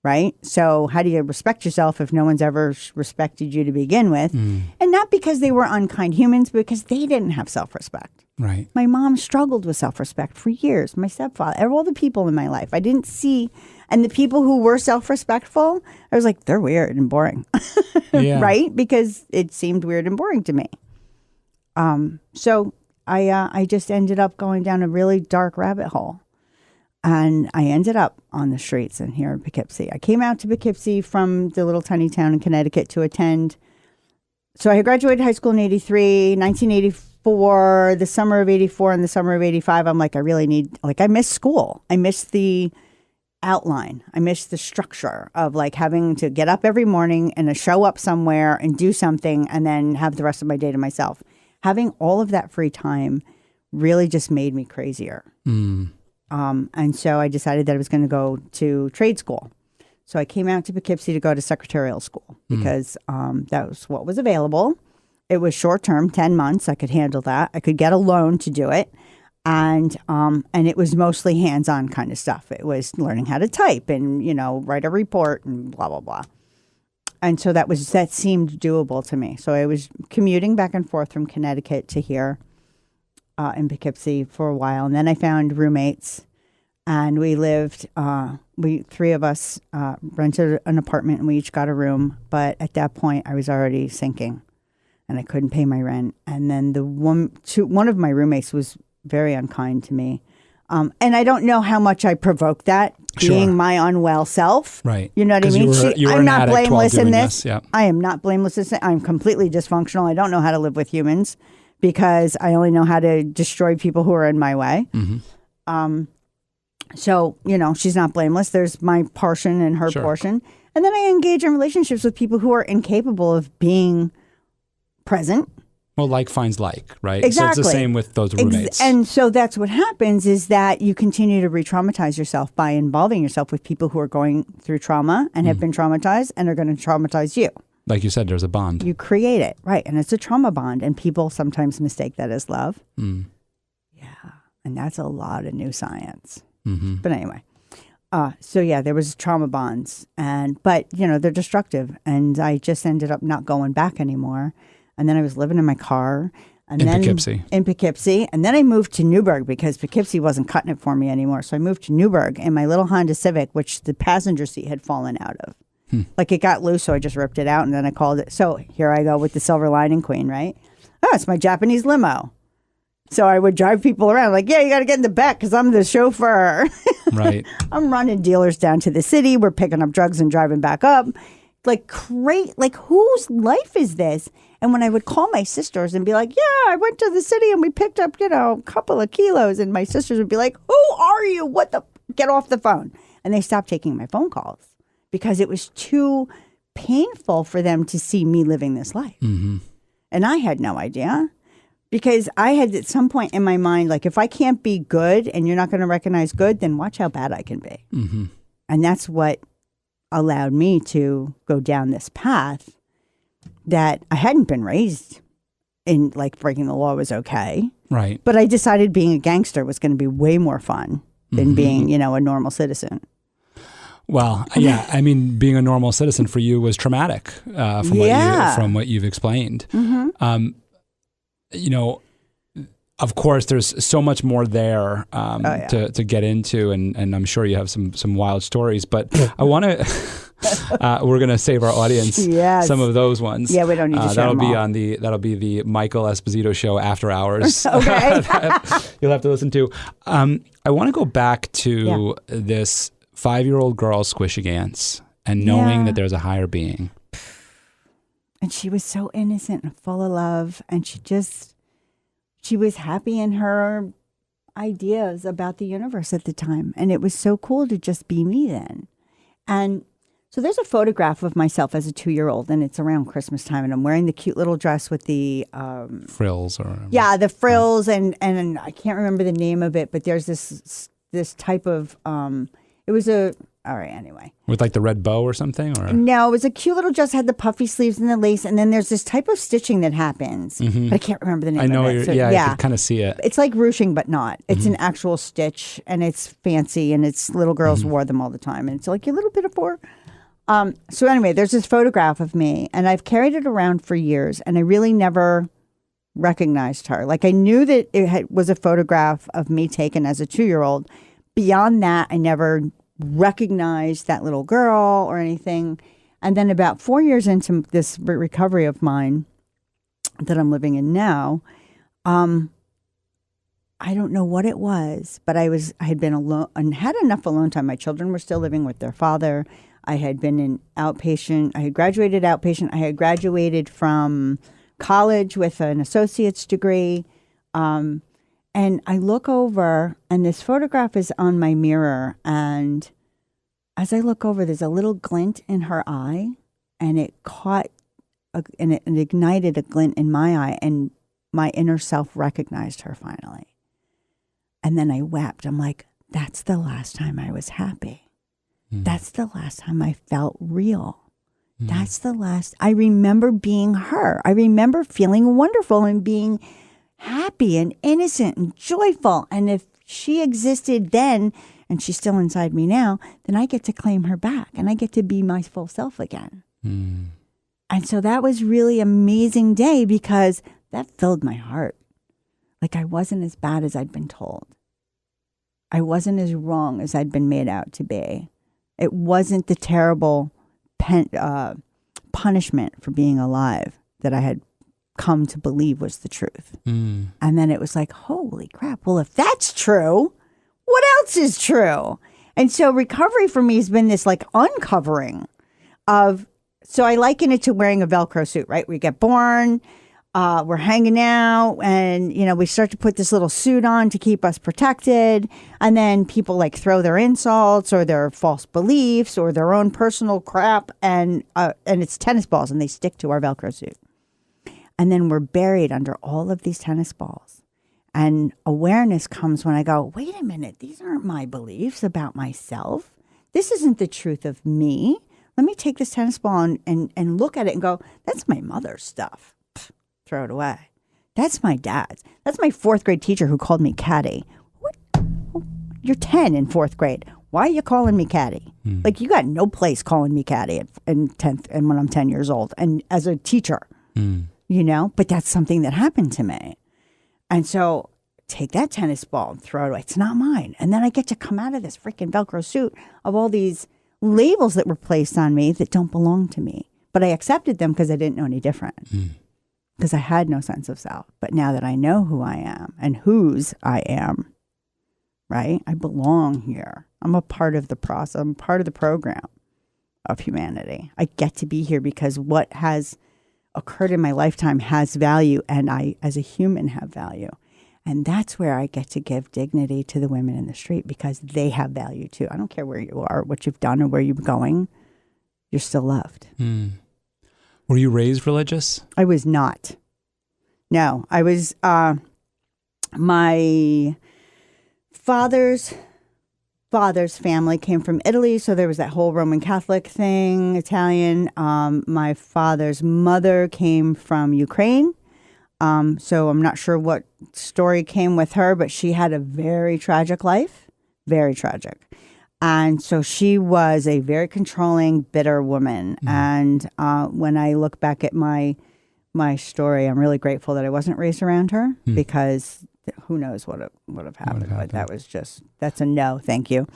right? So how do you respect yourself if no one's ever respected you to begin with? And not because they were unkind humans, but because they didn't have self-respect. Right. My mom struggled with self-respect for years. My stepfather, all the people in my life, I didn't see. And the people who were self-respectful, I was like, they're weird and boring. Yeah. Right? Because it seemed weird and boring to me. So I just ended up going down a really dark rabbit hole. And I ended up on the streets in here in Poughkeepsie. I came out to Poughkeepsie from the little tiny town in Connecticut to attend. So I graduated high school in 1984, the summer of 84 and the summer of 85. I'm like, I really need, I miss school. I miss the outline. I miss the structure of having to get up every morning and to show up somewhere and do something and then have the rest of my day to myself. Having all of that free time really just made me crazier. And so I decided that I was going to go to trade school. So I came out to Poughkeepsie to go to secretarial school because that was what was available. It was short term, 10 months. I could handle that. I could get a loan to do it. And it was mostly hands-on kind of stuff. It was learning how to type and, write a report and blah, blah, blah. And so that seemed doable to me. So I was commuting back and forth from Connecticut to here in Poughkeepsie for a while. And then I found roommates and we lived, 3 of us rented an apartment and we each got a room. But at that point I was already sinking and I couldn't pay my rent. And then one of my roommates was very unkind to me. And I don't know how much I provoked that, being my unwell self. Right. You know what I mean? I'm not blameless in this. Yeah. I am not blameless in this. I'm completely dysfunctional. I don't know how to live with humans because I only know how to destroy people who are in my way. So, she's not blameless. There's my portion and her portion. And then I engage in relationships with people who are incapable of being present. Well, like finds like, right? Exactly. So it's the same with those roommates. And so that's what happens is that you continue to re-traumatize yourself by involving yourself with people who are going through trauma and have been traumatized and are going to traumatize you. Like you said, there's a bond. You create it, right? And it's a trauma bond. And people sometimes mistake that as love. Yeah. And that's a lot of new science. But anyway. There was trauma bonds. But they're destructive. And I just ended up not going back anymore. And then I was living in my car. In Poughkeepsie. And then I moved to Newburgh because Poughkeepsie wasn't cutting it for me anymore. So I moved to Newburgh in my little Honda Civic, which the passenger seat had fallen out of. It got loose, so I just ripped it out, and then I called it. So here I go with the silver lining queen, right? Oh, it's my Japanese limo. So I would drive people around you got to get in the back because I'm the chauffeur. Right. I'm running dealers down to the city. We're picking up drugs and driving back up. Whose life is this? And when I would call my sisters and be like, yeah, I went to the city and we picked up, a couple of kilos. And my sisters would be like, who are you? Get off the phone. And they stopped taking my phone calls because it was too painful for them to see me living this life. And I had no idea because I had at some point in my mind, if I can't be good and you're not going to recognize good, then watch how bad I can be. And that's what allowed me to go down this path that I hadn't been raised in, like breaking the law was okay. Right. But I decided being a gangster was going to be way more fun than being, a normal citizen. Well, yeah, I mean, being a normal citizen for you was traumatic from what you've explained. Of course, there's so much more there to get into, and I'm sure you have some wild stories. But I want to. We're going to save our audience some of those ones. Yeah, we don't need to share them all. That'll be the Michael Esposito show after hours. Okay. You'll have to listen to. I want to go back to this 5-year-old girl squishing ants and knowing that there's a higher being. And she was so innocent and full of love, and she was happy in her ideas about the universe at the time. And it was so cool to just be me then. And so there's a photograph of myself as a 2-year-old, and it's around Christmas time, and I'm wearing the cute little dress with the frills, the frills, and I can't remember the name of it, but there's this type of it was anyway. With like the red bow or something, or no, it was a cute little dress, had the puffy sleeves and the lace, and then there's this type of stitching that happens, but I can't remember the name. I know, of it. I could kind of see it. It's like ruching, but not. It's an actual stitch, and it's fancy, and it's little girls wore them all the time, and it's like your little pinafore. So anyway, there's this photograph of me, and I've carried it around for years, and I really never recognized her. Like I knew that it was a photograph of me taken as a 2-year-old. Beyond that, I never recognized that little girl or anything. And then about 4 years into this recovery of mine that I'm living in now, I don't know what it was, but I had been alone and had enough alone time. My children were still living with their father. I had been in outpatient. I had graduated outpatient. I had graduated from college with an associate's degree. And I look over, and this photograph is on my mirror. And as I look over, there's a little glint in her eye, and it it ignited a glint in my eye, and my inner self recognized her finally. And then I wept. I'm like, that's the last time I was happy. That's the last time I felt real. That's the last. I remember being her. I remember feeling wonderful and being happy and innocent and joyful. And if she existed then and she's still inside me now, then I get to claim her back and I get to be my full self again. And so that was really amazing day because that filled my heart. Like I wasn't as bad as I'd been told. I wasn't as wrong as I'd been made out to be. It wasn't the terrible punishment for being alive that I had come to believe was the truth. And then it was like, holy crap. Well, if that's true, what else is true? And so recovery for me has been this like uncovering of, so I liken it to wearing a Velcro suit, right? We get born, we're hanging out, and, we start to put this little suit on to keep us protected. And then people like throw their insults or their false beliefs or their own personal crap. And it's tennis balls, and they stick to our Velcro suit. And then we're buried under all of these tennis balls. And awareness comes when I go, wait a minute, these aren't my beliefs about myself. This isn't the truth of me. Let me take this tennis ball and look at it and go, that's my mother's stuff. Pfft, throw it away. That's my dad's. That's my 4th grade teacher who called me Caddy. What? Oh, you're 10 in 4th grade. Why are you calling me Caddy? Like you got no place calling me Caddy in 10th and when I'm 10 years old and as a teacher. But that's something that happened to me. And so take that tennis ball and throw it away. It's not mine. And then I get to come out of this freaking Velcro suit of all these labels that were placed on me that don't belong to me. But I accepted them because I didn't know any different. Because I had no sense of self. But now that I know who I am and whose I am, right? I belong here. I'm a part of the process. I'm part of the program of humanity. I get to be here because what has occurred in my lifetime has value, and I, as a human, have value. And that's where I get to give dignity to the women in the street because they have value too. I don't care where you are, what you've done, or where you're going. You're still loved. Were you raised religious? I was not. No, I was, my father's father's family came from Italy, so there was that whole Roman Catholic thing, Italian. My father's mother came from Ukraine. So I'm not sure what story came with her, but she had a very tragic life, very tragic. And so she was a very controlling, bitter woman. And when I look back at my story, I'm really grateful that I wasn't raised around her because who knows what would have happened. But that's a no, thank you.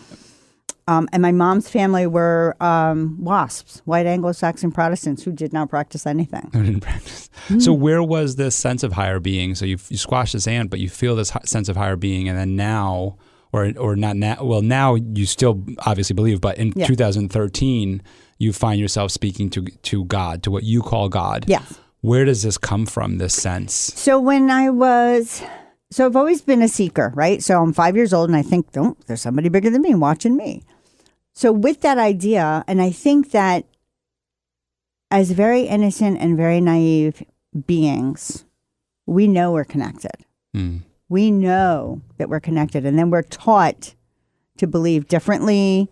And my mom's family were WASPs, white Anglo-Saxon Protestants, who did not practice anything. Who didn't practice. So where was this sense of higher being? So you squash this ant, but you feel this sense of higher being, and then now, or not now, well, now you still obviously believe, but in 2013, you find yourself speaking to God, to what you call God. Yes. Where does this come from, this sense? So I've always been a seeker, right? So I'm 5 years old and I think, oh, there's somebody bigger than me watching me. So with that idea, and I think that as very innocent and very naive beings, we know we're connected. We know that we're connected. And then we're taught to believe differently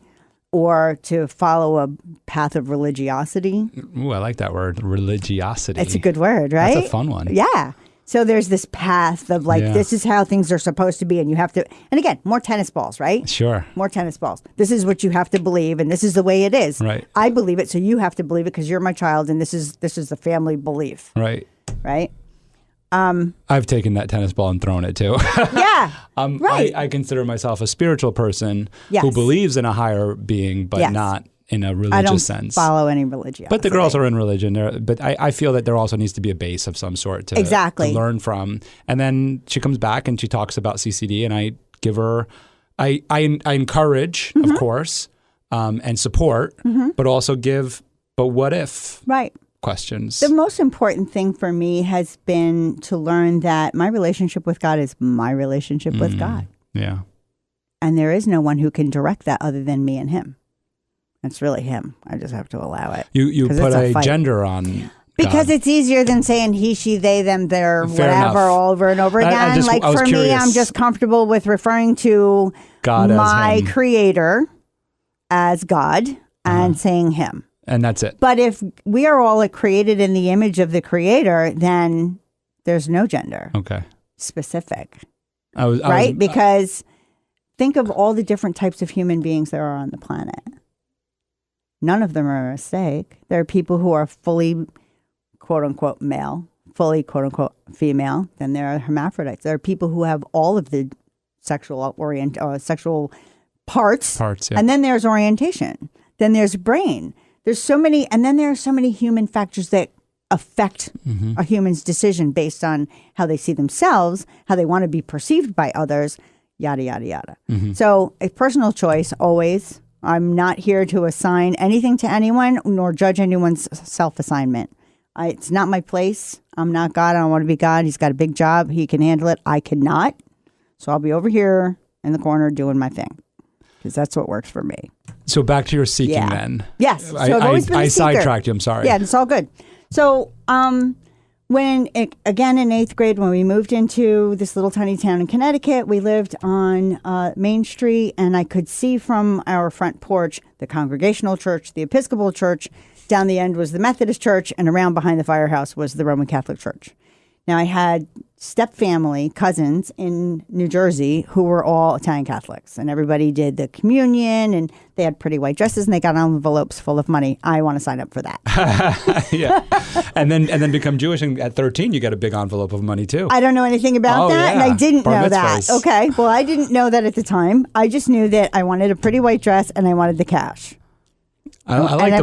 or to follow a path of religiosity. Ooh, I like that word, religiosity. It's a good word, right? That's a fun one. Yeah. So there's this path of this is how things are supposed to be. And you have to, and again, more tennis balls, right? Sure. More tennis balls. This is what you have to believe. And this is the way it is. Right. I believe it. So you have to believe it because you're my child. And this is the family belief. Right. Right. I've taken that tennis ball and thrown it too. Yeah. Right. I consider myself a spiritual person who believes in a higher being, but not in a religious sense. I don't follow any religion. But the girls are in religion. But I feel that there also needs to be a base of some sort to learn from. And then she comes back and she talks about CCD, and I give her, I encourage, of course, and support, but also but what if? Right. Questions. The most important thing for me has been to learn that my relationship with God is my relationship with God. Yeah. And there is no one who can direct that other than me and him. It's really him. I just have to allow it. You put a gender on because God. It's easier than saying he, she, they, them, their, Fair whatever, enough. all over and over again. For me, I'm just comfortable with referring to God my as him. Creator as God and saying him. And that's it. But if we are all created in the image of the Creator, then there's no gender. Okay. Specific. Right? Because think of all the different types of human beings there are on the planet. None of them are a mistake. There are people who are fully, quote unquote, male, fully, quote unquote, female. Then there are hermaphrodites. There are people who have all of the sexual parts. Yeah. And then there's orientation. Then there's brain. There's so many, and then there are so many human factors that affect a human's decision based on how they see themselves, how they want to be perceived by others, yada, yada, yada. So a personal choice always. I'm not here to assign anything to anyone nor judge anyone's self-assignment. It's not my place. I'm not God. I don't want to be God. He's got a big job. He can handle it. I cannot. So I'll be over here in the corner doing my thing because that's what works for me. So back to your seeking then. Yes. So I've always been a seeker. Sidetracked you. I'm sorry. Yeah, it's all good. So again in 8th grade, when we moved into this little tiny town in Connecticut, we lived on Main Street, and I could see from our front porch the Congregational Church, the Episcopal Church. Down the end was the Methodist Church, and around behind the firehouse was the Roman Catholic Church. Now, I had step-family cousins in New Jersey who were all Italian Catholics, and everybody did the communion, and they had pretty white dresses, and they got envelopes full of money. I want to sign up for that. Yeah, and then become Jewish, and at 13 you got a big envelope of money too. I don't know anything about that, and I didn't know that. Okay, well, I didn't know that at the time. I just knew that I wanted a pretty white dress, and I wanted the cash. I like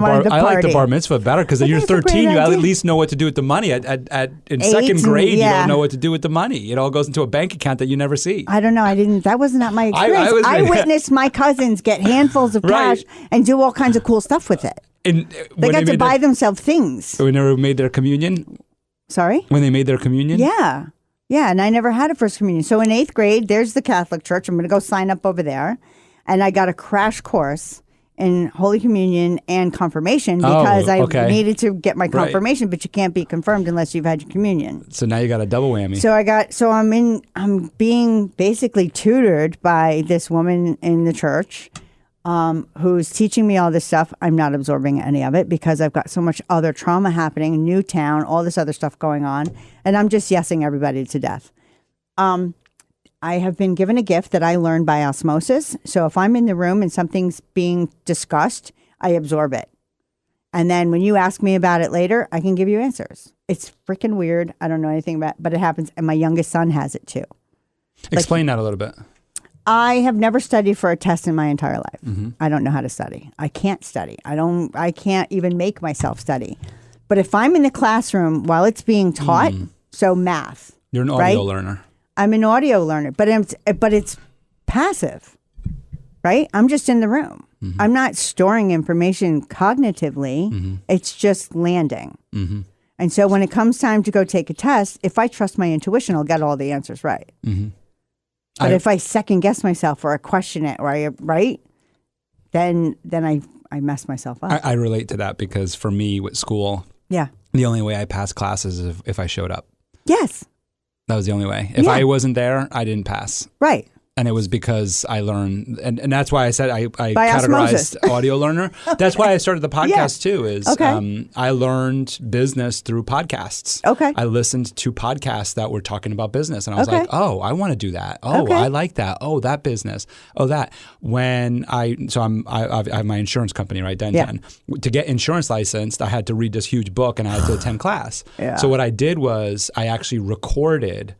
the bar mitzvah better because you're 13. You at least know what to do with the money. In second grade, you don't know what to do with the money. It all goes into a bank account that you never see. I don't know. I didn't. That was not my experience. I witnessed my cousins get handfuls of cash and do all kinds of cool stuff with it. They got to buy themselves things. When they made their communion? Sorry? When they made their communion? Yeah. Yeah, and I never had a first communion. So in 8th grade, there's the Catholic Church. I'm going to go sign up over there. And I got a crash course in Holy Communion and confirmation because I needed to get my confirmation, but you can't be confirmed unless you've had your communion. So now you got a double whammy. So I'm being basically tutored by this woman in the church who's teaching me all this stuff. I'm not absorbing any of it because I've got so much other trauma happening, new town, all this other stuff going on, and I'm just yesing everybody to death. I have been given a gift that I learned by osmosis. So if I'm in the room and something's being discussed, I absorb it. And then when you ask me about it later, I can give you answers. It's freaking weird. I don't know anything about it, but it happens. And my youngest son has it too. Explain that a little bit. I have never studied for a test in my entire life. Mm-hmm. I don't know how to study. I can't study. I can't even make myself study. But if I'm in the classroom while it's being taught, so math. You're an audio learner. I'm an audio learner, but it's passive, right? I'm just in the room. Mm-hmm. I'm not storing information cognitively. Mm-hmm. It's just landing. Mm-hmm. And so when it comes time to go take a test, if I trust my intuition, I'll get all the answers right. Mm-hmm. But if I second guess myself or I question it, then I mess myself up. I relate to that because for me with school, the only way I passed classes is if I showed up. Yes. That was the only way. If I wasn't there, I didn't pass. Right. And it was because I learned, and that's why I said I categorized audio learner. That's why I started the podcast too, is I learned business through podcasts. Okay. I listened to podcasts that were talking about business and I was like, oh, I want to do that. Oh, I like that. Oh, that business. Oh, that. I have my insurance company, right? Denton. To get insurance licensed, I had to read this huge book and I had to attend class. Yeah. So what I did was I actually recorded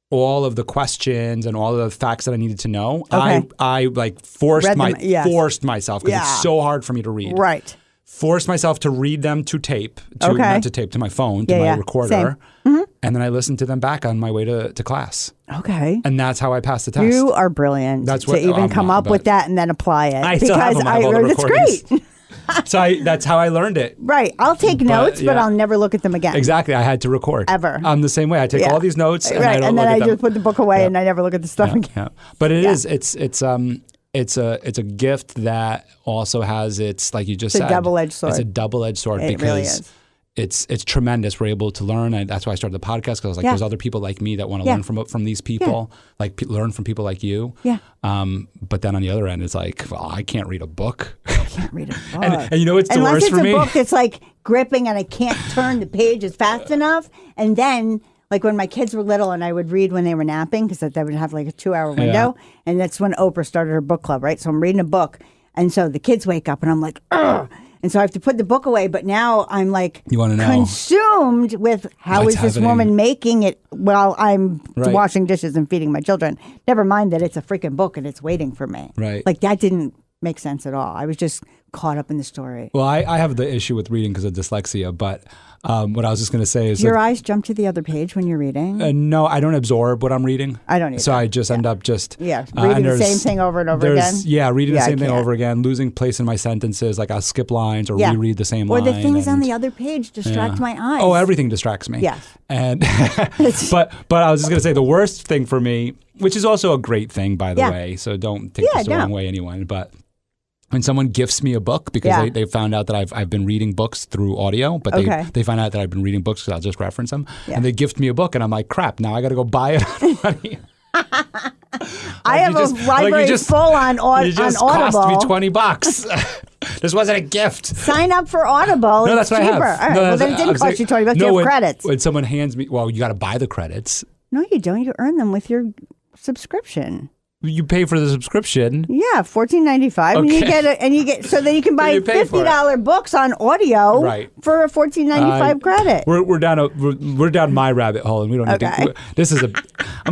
all of the questions and all of the facts that I needed to know. Okay. I forced myself because it's so hard for me to read. Right. Forced myself to read them to tape, not to tape, to my phone, to my recorder. Mm-hmm. And then I listened to them back on my way to class. Okay. And that's how I passed the test. You are brilliant to even come up with that and then apply it. I still have them. I have all the recordings. It's great. So that's how I learned it. Right. I'll take notes, but I'll never look at them again. Exactly. I had to record. Ever. I'm the same way. I take all these notes and I don't and then look at them. I just put the book away and I never look at the stuff again. Yeah. But it's a gift that also has its, like you just said. It's a double-edged sword. It's a double-edged sword because really is. It's tremendous. We're able to learn. That's why I started the podcast because I was like, there's other people like me that want to learn from these people, learn from people like you. Yeah. But then on the other end, it's like, well, I can't read a book. I can't read a book. and you know what's the worst for me? Unless it's a book that's like gripping and I can't turn the pages fast enough. And then, like when my kids were little and I would read when they were napping because they would have like a 2-hour window. And that's when Oprah started her book club, right? So I'm reading a book. And so the kids wake up and I'm like, ugh. And so I have to put the book away, but now I'm like consumed with how is this woman making it while I'm washing dishes and feeding my children. Never mind that it's a freaking book and it's waiting for me. Right. Like that didn't make sense at all. I was just caught up in the story. Well, I have the issue with reading because of dyslexia, but what I was just going to say is... Your eyes jump to the other page when you're reading? No, I don't absorb what I'm reading. I don't either. So I just end up just... reading the same thing over and over again? Yeah, reading the same thing over again, losing place in my sentences, like I'll skip lines or reread the same line. Or the things on the other page distract my eyes. Oh, everything distracts me. Yeah. And but I was just going to say the worst thing for me, which is also a great thing, by the way, so don't take this the wrong way, anyone, but... When someone gifts me a book because they found out that I've been reading books through audio, but they find out that I've been reading books because I'll just reference them, and they gift me a book, and I'm like, crap, now I got to go buy it on money. I have a library full on Audible. You just cost me $20. This wasn't a gift. Sign up for Audible. No, that's what cheaper. I have. All right. Well, then it didn't cost you $20. You have credits. When someone hands me, well, you got to buy the credits. No, you don't. You earn them with your subscription. You pay for the subscription. Yeah, $14.95, and you get so then you can buy $50 books on audio for a $14.95 credit. We're down my rabbit hole, and we don't need to. This is I'm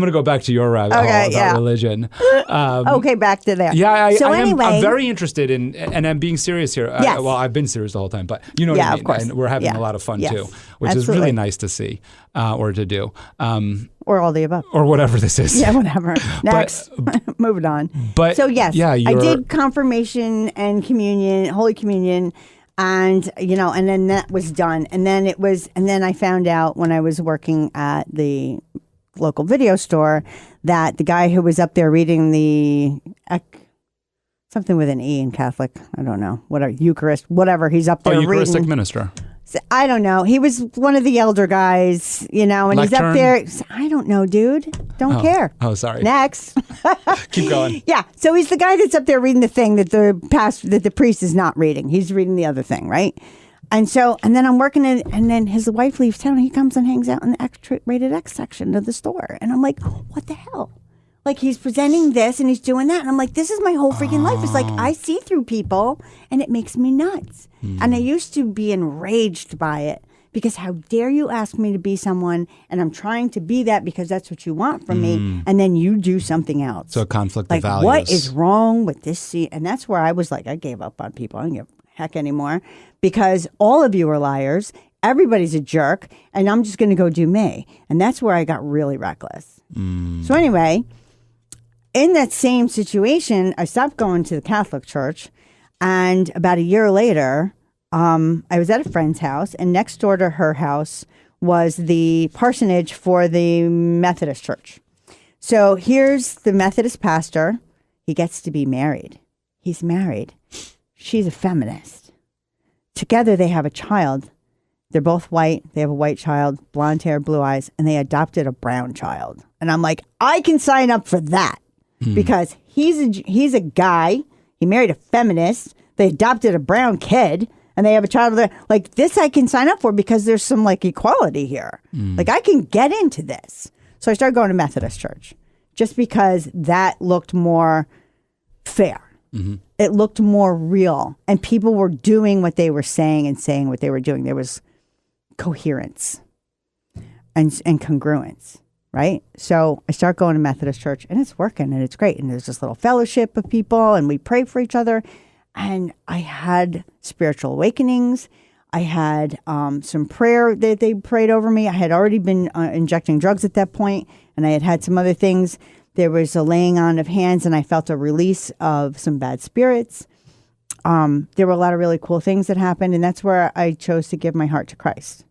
going to go back to your rabbit hole about religion. Okay, back to there. Yeah, I'm very interested in, and I'm being serious here. Yes. Well, I've been serious the whole time, but you know what I mean. Of course. And we're having a lot of fun too, which is really nice to see or to do. Or all the above. Or whatever this is. Yeah, whatever. Next. Moving on. But so yes, I did confirmation and communion, Holy Communion, and and then that was done. And then I found out when I was working at the local video store that the guy who was up there reading the something with an E in Catholic. I don't know. Whatever, Eucharist, whatever. He's up there Eucharistic reading. minister. I don't know. He was one of the elder guys, and he's up there. I don't know, dude. Don't care. Oh, sorry. Next. Keep going. Yeah. So he's the guy that's up there reading the thing that the priest is not reading. He's reading the other thing, right? And then I'm working and then his wife leaves town. And he comes and hangs out in the rated X section of the store. And I'm like, what the hell? Like, he's presenting this and he's doing that. And I'm like, this is my whole freaking life. It's like, I see through people and it makes me nuts. And I used to be enraged by it because how dare you ask me to be someone and I'm trying to be that because that's what you want from me. And then you do something else. So conflict like, of values. What is wrong with this scene? And that's where I was like, I gave up on people. I don't give a heck anymore because all of you are liars. Everybody's a jerk. And I'm just going to go do me. And that's where I got really reckless. So anyway, in that same situation, I stopped going to the Catholic church. And about a year later, I was at a friend's house, and next door to her house was the parsonage for the Methodist church. So here's the Methodist pastor. He gets to be married. He's married. She's a feminist. Together they have a child. They're both white. They have a white child, blonde hair, blue eyes, and they adopted a brown child. And I'm like, I can sign up for that because he's a guy. He married a feminist. They adopted a brown kid, and they have a child. Like, this I can sign up for because there's some, like, equality here. Like, I can get into this. So I started going to Methodist church just because that looked more fair. It looked more real. And people were doing what they were saying and saying what they were doing. There was coherence and congruence. Right? So I start going to Methodist church and it's working and it's great. And there's this little fellowship of people and we pray for each other. And I had spiritual awakenings. I had some prayer that they prayed over me. I had already been injecting drugs at that point, and I had some other things. There was a laying on of hands and I felt a release of some bad spirits. There were a lot of really cool things that happened. And that's where I chose to give my heart to Christ.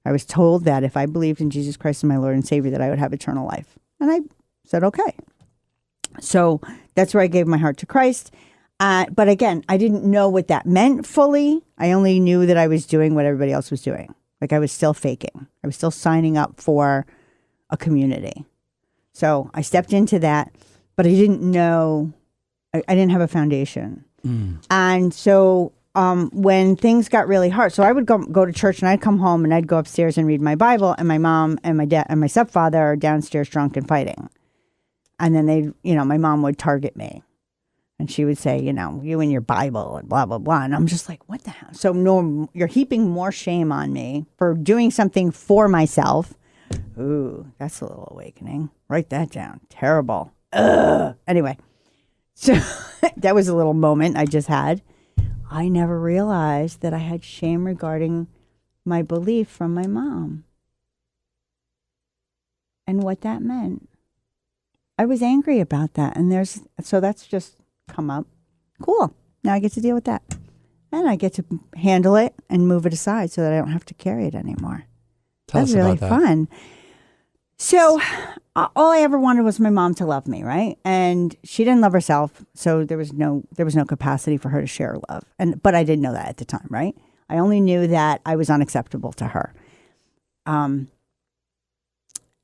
I was told that if I believed in Jesus Christ as my Lord and Savior, that I would have eternal life. And I said, okay. So that's where I gave my heart to Christ. But again, I didn't know what that meant fully. I only knew that I was doing what everybody else was doing. Like, I was still faking. I was still signing up for a community. So I stepped into that, but I didn't know, I didn't have a foundation. And so when things got really hard, so I would go to church and I'd come home and I'd go upstairs and read my Bible, and my mom and my dad and my stepfather are downstairs drunk and fighting. And then my mom would target me and she would say, you and your Bible and blah, blah, blah. And I'm just like, what the hell? So you're heaping more shame on me for doing something for myself. Ooh, that's a little awakening. Write that down. Terrible. Ugh. Anyway, so that was a little moment I just had. I never realized that I had shame regarding my belief from my mom and what that meant. I was angry about that. And so that's just come up. Cool. Now I get to deal with that. And I get to handle it and move it aside so that I don't have to carry it anymore. That's really fun. So all I ever wanted was my mom to love me, right? And she didn't love herself, so there was no capacity for her to share love. But I didn't know that at the time, right? I only knew that I was unacceptable to her. And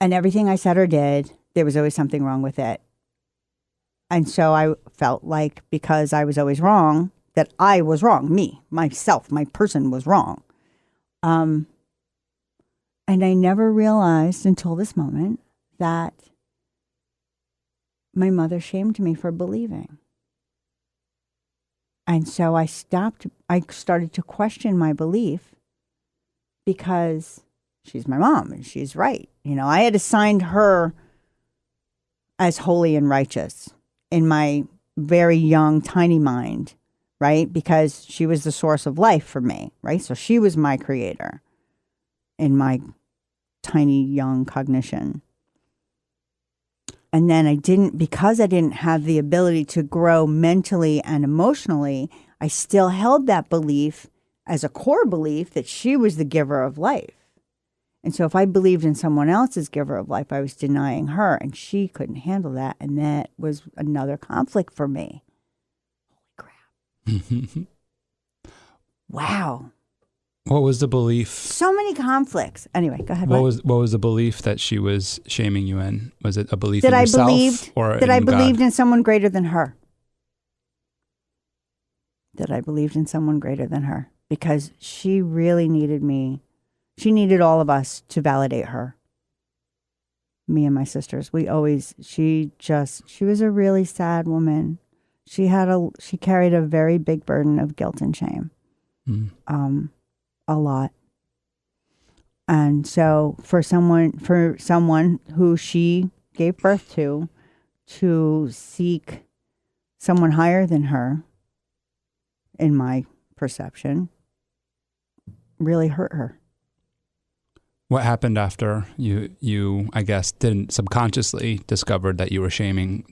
everything I said or did, there was always something wrong with it. And so I felt like because I was always wrong, that I was wrong. Me, myself, my person was wrong. And I never realized until this moment that my mother shamed me for believing. And so I started to question my belief because she's my mom and she's right. I had assigned her as holy and righteous in my very young, tiny mind, right? Because she was the source of life for me, right? So she was my creator in my tiny, young cognition. And then because I didn't have the ability to grow mentally and emotionally, I still held that belief as a core belief that she was the giver of life. And so if I believed in someone else's giver of life, I was denying her, and she couldn't handle that. And that was another conflict for me. Wow. What was the belief? So many conflicts. Anyway, go ahead. What was the belief that she was shaming you in? Was it a belief in that I yourself believed or that in I God? believed in someone greater than her? That I believed in someone greater than her because she really needed me. She needed all of us to validate her. Me and my sisters. She was a really sad woman. She carried a very big burden of guilt and shame. A lot. And so for someone who she gave birth to seek someone higher than her, in my perception, really hurt her. What happened after you I guess didn't subconsciously discovered that she was shaming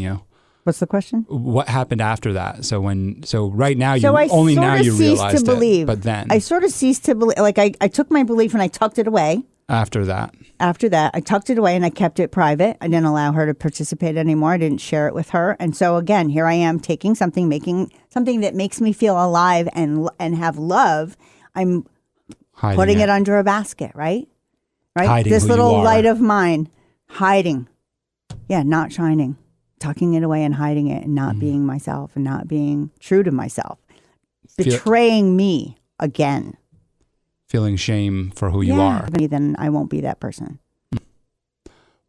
you? What's the question? What happened after that? So right now you I only now you ceased realized to believe. it, but then I sort of ceased to believe. Like I took my belief and I tucked it away. After that, I tucked it away and I kept it private. I didn't allow her to participate anymore. I didn't share it with her. And so again, here I am making something that makes me feel alive and have love. I'm putting it under a basket, right? Hiding this who little you are. light of mine, hiding. Yeah, not shining. Tucking it away and hiding it and not being myself and not being true to myself. Betraying me again. Feeling shame for who you are. Then I won't be that person.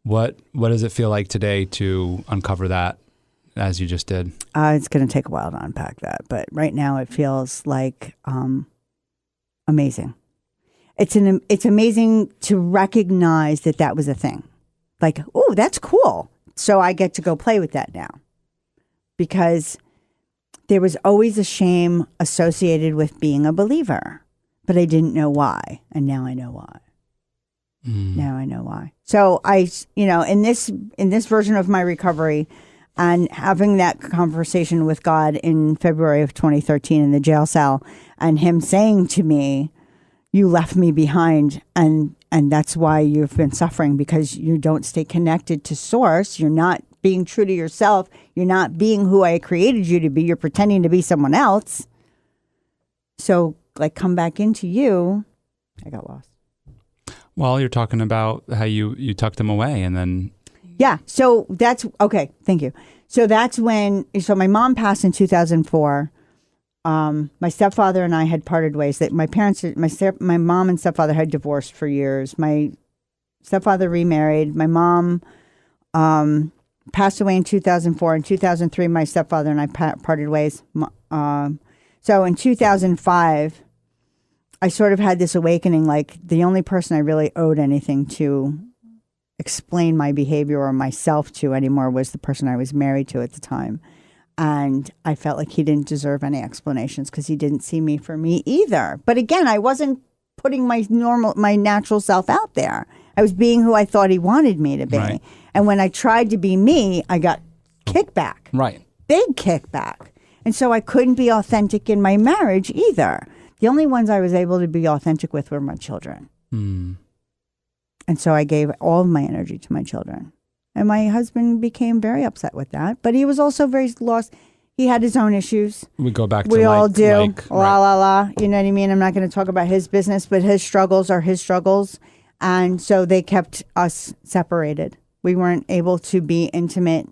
What does it feel like today to uncover that as you just did? It's going to take a while to unpack that. But right now it feels like amazing. It's amazing to recognize that was a thing. Like, oh, that's cool. So I get to go play with that now. Because there was always a shame associated with being a believer. But I didn't know why. And now I know why. Now I know why. So in this version of my recovery and having that conversation with God in February of 2013 in the jail cell and him saying to me, you left me behind and that's why you've been suffering because you don't stay connected to source. You're not being true to yourself. You're not being who I created you to be. You're pretending to be someone else. So come back into you. I got lost. Well, you're talking about how you tucked them away and then. Yeah. So that's okay. Thank you. So that's when, my mom passed in 2004. My stepfather and I had parted ways. That my mom and stepfather had divorced for years. My stepfather remarried. My mom passed away in 2004. In 2003, my stepfather and I parted ways. So in 2005, I sort of had this awakening, like the only person I really owed anything to explain my behavior or myself to anymore was the person I was married to at the time. And I felt like he didn't deserve any explanations because he didn't see me for me either. But again, I wasn't putting my natural self out there. I was being who I thought he wanted me to be. Right. And when I tried to be me, I got kickback. Right. Big kickback. And so I couldn't be authentic in my marriage either. The only ones I was able to be authentic with were my children. And so I gave all of my energy to my children. And my husband became very upset with that. But he was also very lost. He had his own issues. We go back to we all do. Right. La. You know what I mean? I'm not going to talk about his business, but his struggles are his struggles. And so they kept us separated. We weren't able to be intimate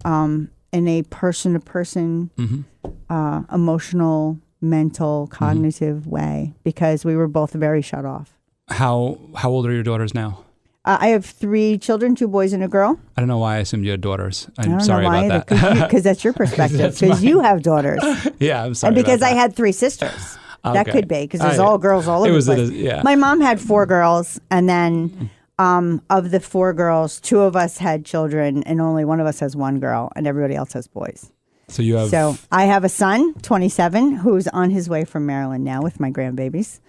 in a person-to-person, emotional, mental, cognitive way because we were both very shut off. How old are your daughters now? I have 3 children, 2 boys and a girl. I don't know why I assumed you had daughters. I'm sorry about that. Because that's your perspective. Because you have daughters. Yeah, I'm sorry. And because I had 3 sisters. Okay. That could be because there's all girls all over the place. Yeah. My mom had 4 girls, and then of the 4 girls, 2 of us had children, and only one of us has 1 girl, and everybody else has boys. So you have. So I have a son, 27, who's on his way from Maryland now with my grandbabies.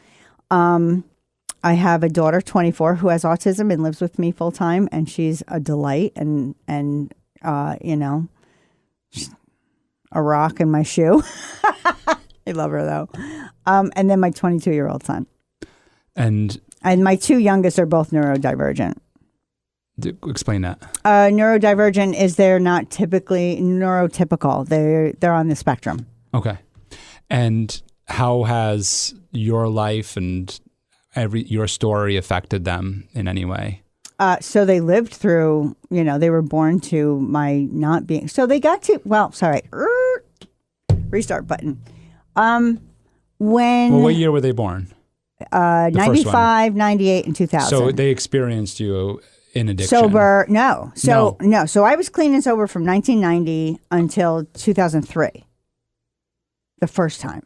I have a daughter, 24, who has autism and lives with me full time, and she's a delight and a rock in my shoe. I love her though. And then my 22-year-old son. And my 2 youngest are both neurodivergent. Explain that. Neurodivergent is they're not typically neurotypical. They're on the spectrum. Okay. And how has your life and your story affected them in any way? So they lived through, they were born to my not being, so they got to, restart button. What year were they born? 95, 98, and 2000. So they experienced you in addiction? Sober, no. So I was clean and sober from 1990 until 2003. The first time.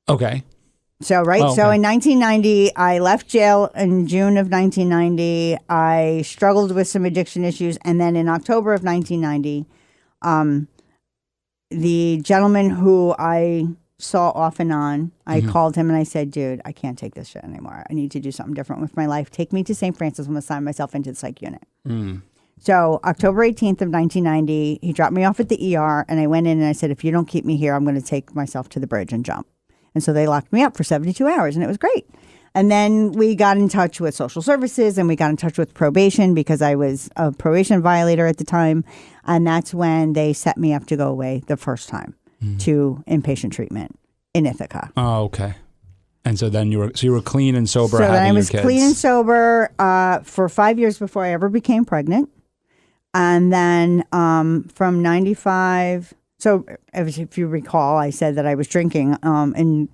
Okay. So, right. Oh, okay. So in 1990, I left jail in June of 1990. I struggled with some addiction issues. And then in October of 1990, the gentleman who I saw off and on, I called him and I said, dude, I can't take this shit anymore. I need to do something different with my life. Take me to St. Francis. I'm going to sign myself into the psych unit. So October 18th of 1990, he dropped me off at the ER and I went in and I said, if you don't keep me here, I'm going to take myself to the bridge and jump. And so they locked me up for 72 hours and it was great. And then we got in touch with social services and we got in touch with probation because I was a probation violator at the time. And that's when they set me up to go away the first time to inpatient treatment in Ithaca. Oh, okay. And so then you were clean and sober. So having then I was your kids. Clean and sober for 5 years before I ever became pregnant. And then from 95, so if you recall, I said that I was drinking in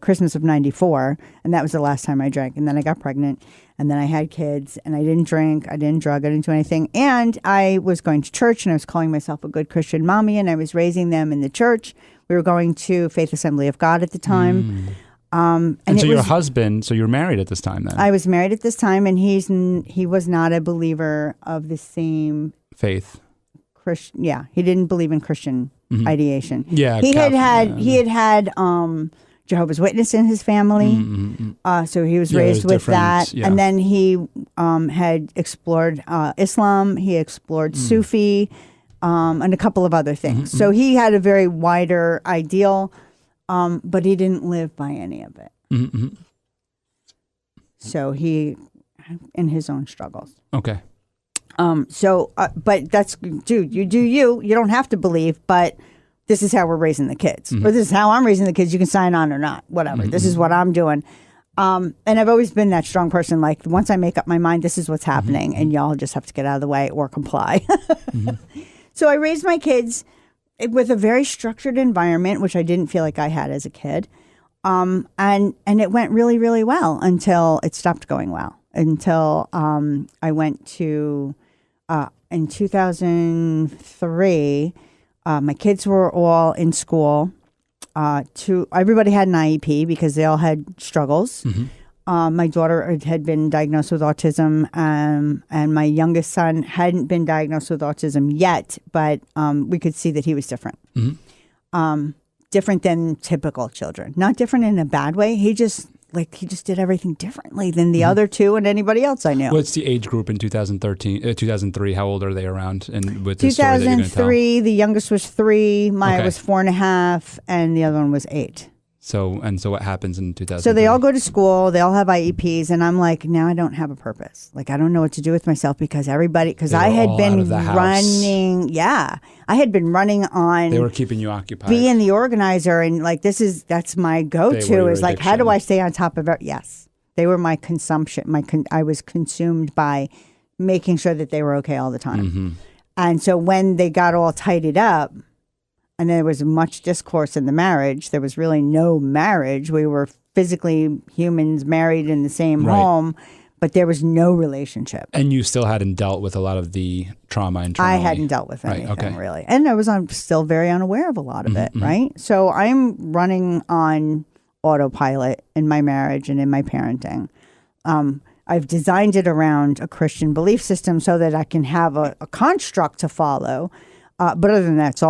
Christmas of 94, and that was the last time I drank. And then I got pregnant, and then I had kids, and I didn't drink, I didn't drug, I didn't do anything. And I was going to church, and I was calling myself a good Christian mommy, and I was raising them in the church. We were going to Faith Assembly of God at the time. And so your husband, so you were married at this time then? I was married at this time, and he was not a believer of the same faith. Christian, yeah, he didn't believe in Christian ideation. Yeah, he had Jehovah's Witness in his family, so he was raised with that. Yeah. And then he had explored Islam. He explored Sufi, and a couple of other things. So he had a very wider ideal. But he didn't live by any of it. So he, in his own struggles. Okay. But that's, dude, you do you. You don't have to believe, but this is how we're raising the kids. Or this is how I'm raising the kids. You can sign on or not, whatever. This is what I'm doing. And I've always been that strong person. Like, once I make up my mind, this is what's happening, and y'all just have to get out of the way or comply. So I raised my kids with a very structured environment, which I didn't feel like I had as a kid. And it went really, really well until it stopped going well. Until I went to, in 2003, my kids were all in school. Everybody had an IEP because they all had struggles. My daughter had been diagnosed with autism, and my youngest son hadn't been diagnosed with autism yet, but we could see that he was different. Different than typical children. Not different in a bad way. He just did everything differently than the other two and anybody else I knew. What's the age group in 2003? How old are they around? And with the story that you're going to tell? 2003, the youngest was 3, Maya was 4.5, and the other one was 8. So what happens in 2000? So they all go to school, they all have IEPs, and I'm like, now I don't have a purpose. Like, I don't know what to do with myself because I had been running, I had been running on. They were keeping you occupied. Being the organizer, and like, that's my go-to is like, how do I stay on top of it? Yes. They were my consumption. I was consumed by making sure that they were okay all the time. And so when they got all tidied up, and there was much discourse in the marriage. There was really no marriage. We were physically humans married in the same home, but there was no relationship. And you still hadn't dealt with a lot of the trauma internally. I hadn't dealt with anything really. And I'm still very unaware of a lot of it, right? So I'm running on autopilot in my marriage and in my parenting. I've designed it around a Christian belief system so that I can have a construct to follow. But other than that,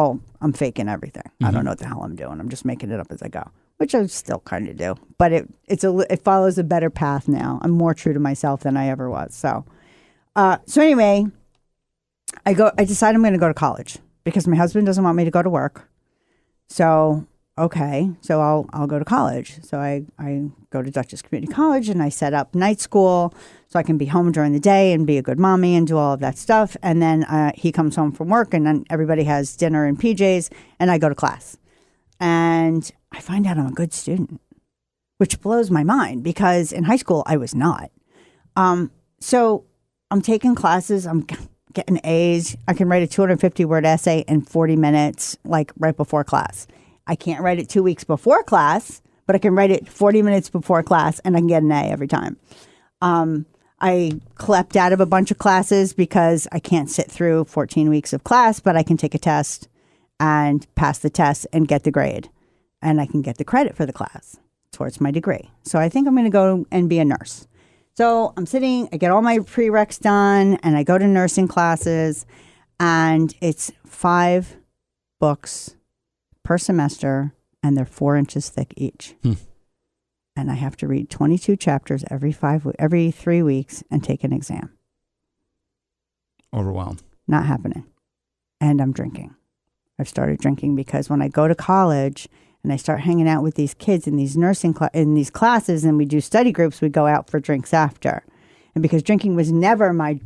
I'm faking everything. I don't know what the hell I'm doing. I'm just making it up as I go, which I still kind of do. But it follows a better path now. I'm more true to myself than I ever was. So anyway, I decide I'm going to go to college because my husband doesn't want me to go to work. So okay, so I'll go to college. So I go to Dutchess Community College and I set up night school so I can be home during the day and be a good mommy and do all of that stuff. And then he comes home from work and then everybody has dinner in PJs and I go to class. and I find out I'm a good student, which blows my mind because in high school I was not. So I'm taking classes. I'm getting A's. I can write a 250-word essay in 40 minutes, like right before class. I can't write it 2 weeks before class, but I can write it 40 minutes before class, and I can get an A every time. I clept out of a bunch of classes because I can't sit through 14 weeks of class, but I can take a test and pass the test and get the grade. And I can get the credit for the class towards my degree. So I think I'm going to go and be a nurse. So I'm sitting, I get all my prereqs done, and I go to nursing classes, and it's 5 books per semester, and they're 4 inches thick each. And I have to read 22 chapters every 3 weeks and take an exam. Overwhelmed. Not happening. And I'm drinking. I've started drinking because when I go to college and I start hanging out with these kids in these in these classes, and we do study groups, we go out for drinks after. And because drinking was never my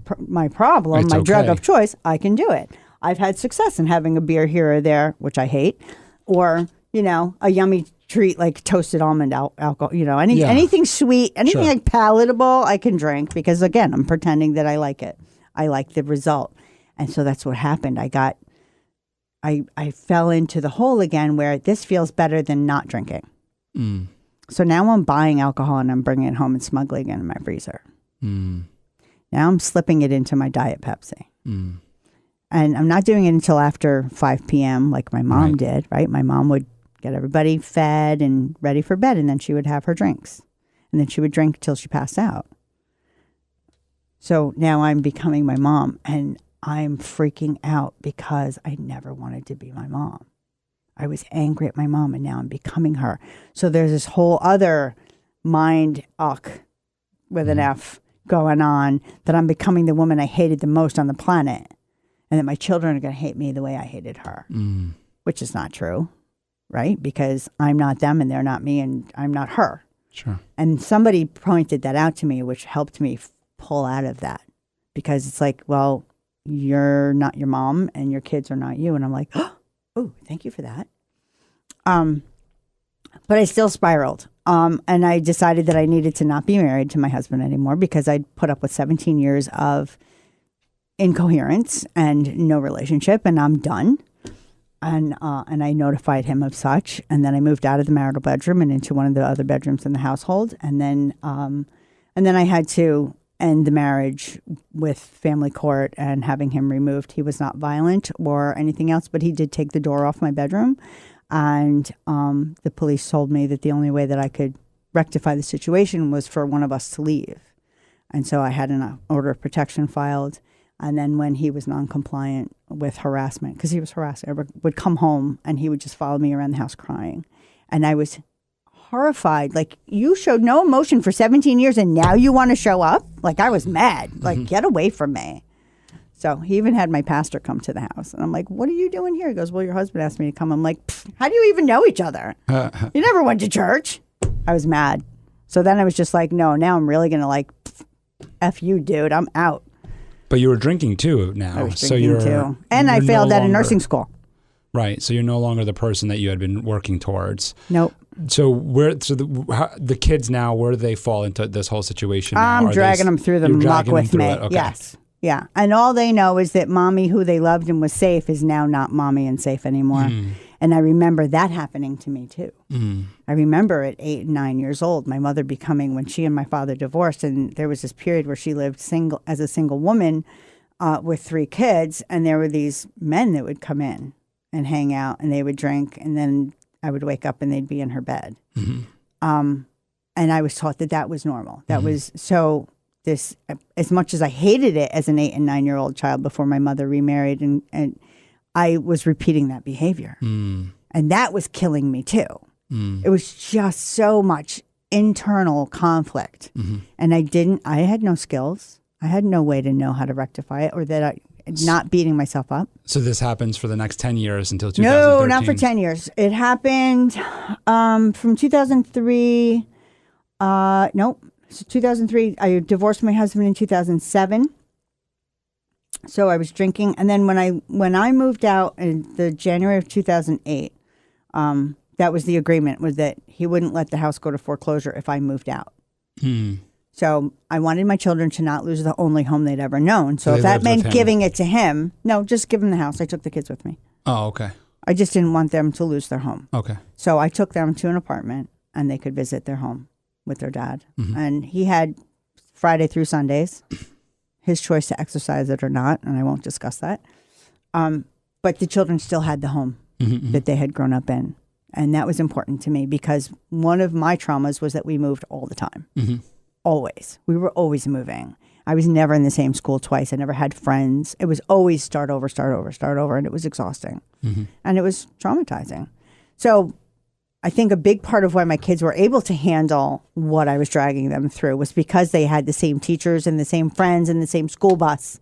problem, my drug of choice, I can do it. I've had success in having a beer here or there, which I hate, or, a yummy treat like toasted almond alcohol, anything sweet, anything like palatable, I can drink because, again, I'm pretending that I like it. I like the result. And so that's what happened. I fell into the hole again where this feels better than not drinking. So now I'm buying alcohol and I'm bringing it home and smuggling it in my freezer. Now I'm slipping it into my Diet Pepsi. And I'm not doing it until after 5 p.m. like my mom did, right? My mom would get everybody fed and ready for bed, and then she would have her drinks. And then she would drink till she passed out. So now I'm becoming my mom, and I'm freaking out because I never wanted to be my mom. I was angry at my mom, and now I'm becoming her. So there's this whole other mind with an F going on, that I'm becoming the woman I hated the most on the planet, and that my children are going to hate me the way I hated her, which is not true, right? Because I'm not them and they're not me and I'm not her. Sure. And somebody pointed that out to me, which helped me pull out of that, because it's like, well, you're not your mom and your kids are not you. And I'm like, oh, thank you for that. But I still spiraled. And I decided that I needed to not be married to my husband anymore because I'd put up with 17 years of incoherence and no relationship, and I'm done. And I notified him of such. And then I moved out of the marital bedroom and into one of the other bedrooms in the household. And then I had to end the marriage with family court and having him removed. He was not violent or anything else, but he did take the door off my bedroom. And the police told me that the only way that I could rectify the situation was for one of us to leave. And so I had an order of protection filed. And then when he was non-compliant with harassment, because he was harassing, I would come home and he would just follow me around the house crying. And I was horrified. Like, you showed no emotion for 17 years and now you want to show up? Like, I was mad. Like, get away from me. So he even had my pastor come to the house. And I'm like, what are you doing here? He goes, well, your husband asked me to come. I'm like, how do you even know each other? You never went to church. I was mad. So then I was just like, no, now I'm really going to F you, dude. I'm out. But you were drinking too now. I was drinking too. And I failed out of nursing school. Right. So you're no longer the person that you had been working towards. Nope. So the kids now, where do they fall into this whole situation now? I'm dragging them through the muck with me. Okay. Yes. Yeah. And all they know is that mommy, who they loved and was safe, is now not mommy and safe anymore. And I remember that happening to me too. I remember at 8 and 9 years old, my mother becoming, when she and my father divorced, and there was this period where she lived as a single woman with 3 kids, and there were these men that would come in and hang out, and they would drink, and then I would wake up and they'd be in her bed. And I was taught that was normal. That was so. This, as much as I hated it as an 8 and 9 year old child before my mother remarried, and I was repeating that behavior. And that was killing me too. It was just so much internal conflict. And I had no skills. I had no way to know how to rectify it, or that not beating myself up. So this happens for the next 10 years until 2013? No, not for 10 years. It happened from 2003. Nope. So 2003, I divorced my husband in 2007. So I was drinking. And then when I moved out in the January of 2008, That was the agreement, was that he wouldn't let the house go to foreclosure if I moved out. So I wanted my children to not lose the only home they'd ever known. So if that meant giving it to him, no, just give him the house. I took the kids with me. Oh, okay. I just didn't want them to lose their home. Okay. So I took them to an apartment and they could visit their home with their dad. And he had Friday through Sundays, his choice to exercise it or not, and I won't discuss that. But the children still had the home that they had grown up in. And that was important to me because one of my traumas was that we moved all the time. Always. We were always moving. I was never in the same school twice. I never had friends. It was always start over, and it was exhausting. And it was traumatizing. So I think a big part of why my kids were able to handle what I was dragging them through was because they had the same teachers and the same friends and the same school bus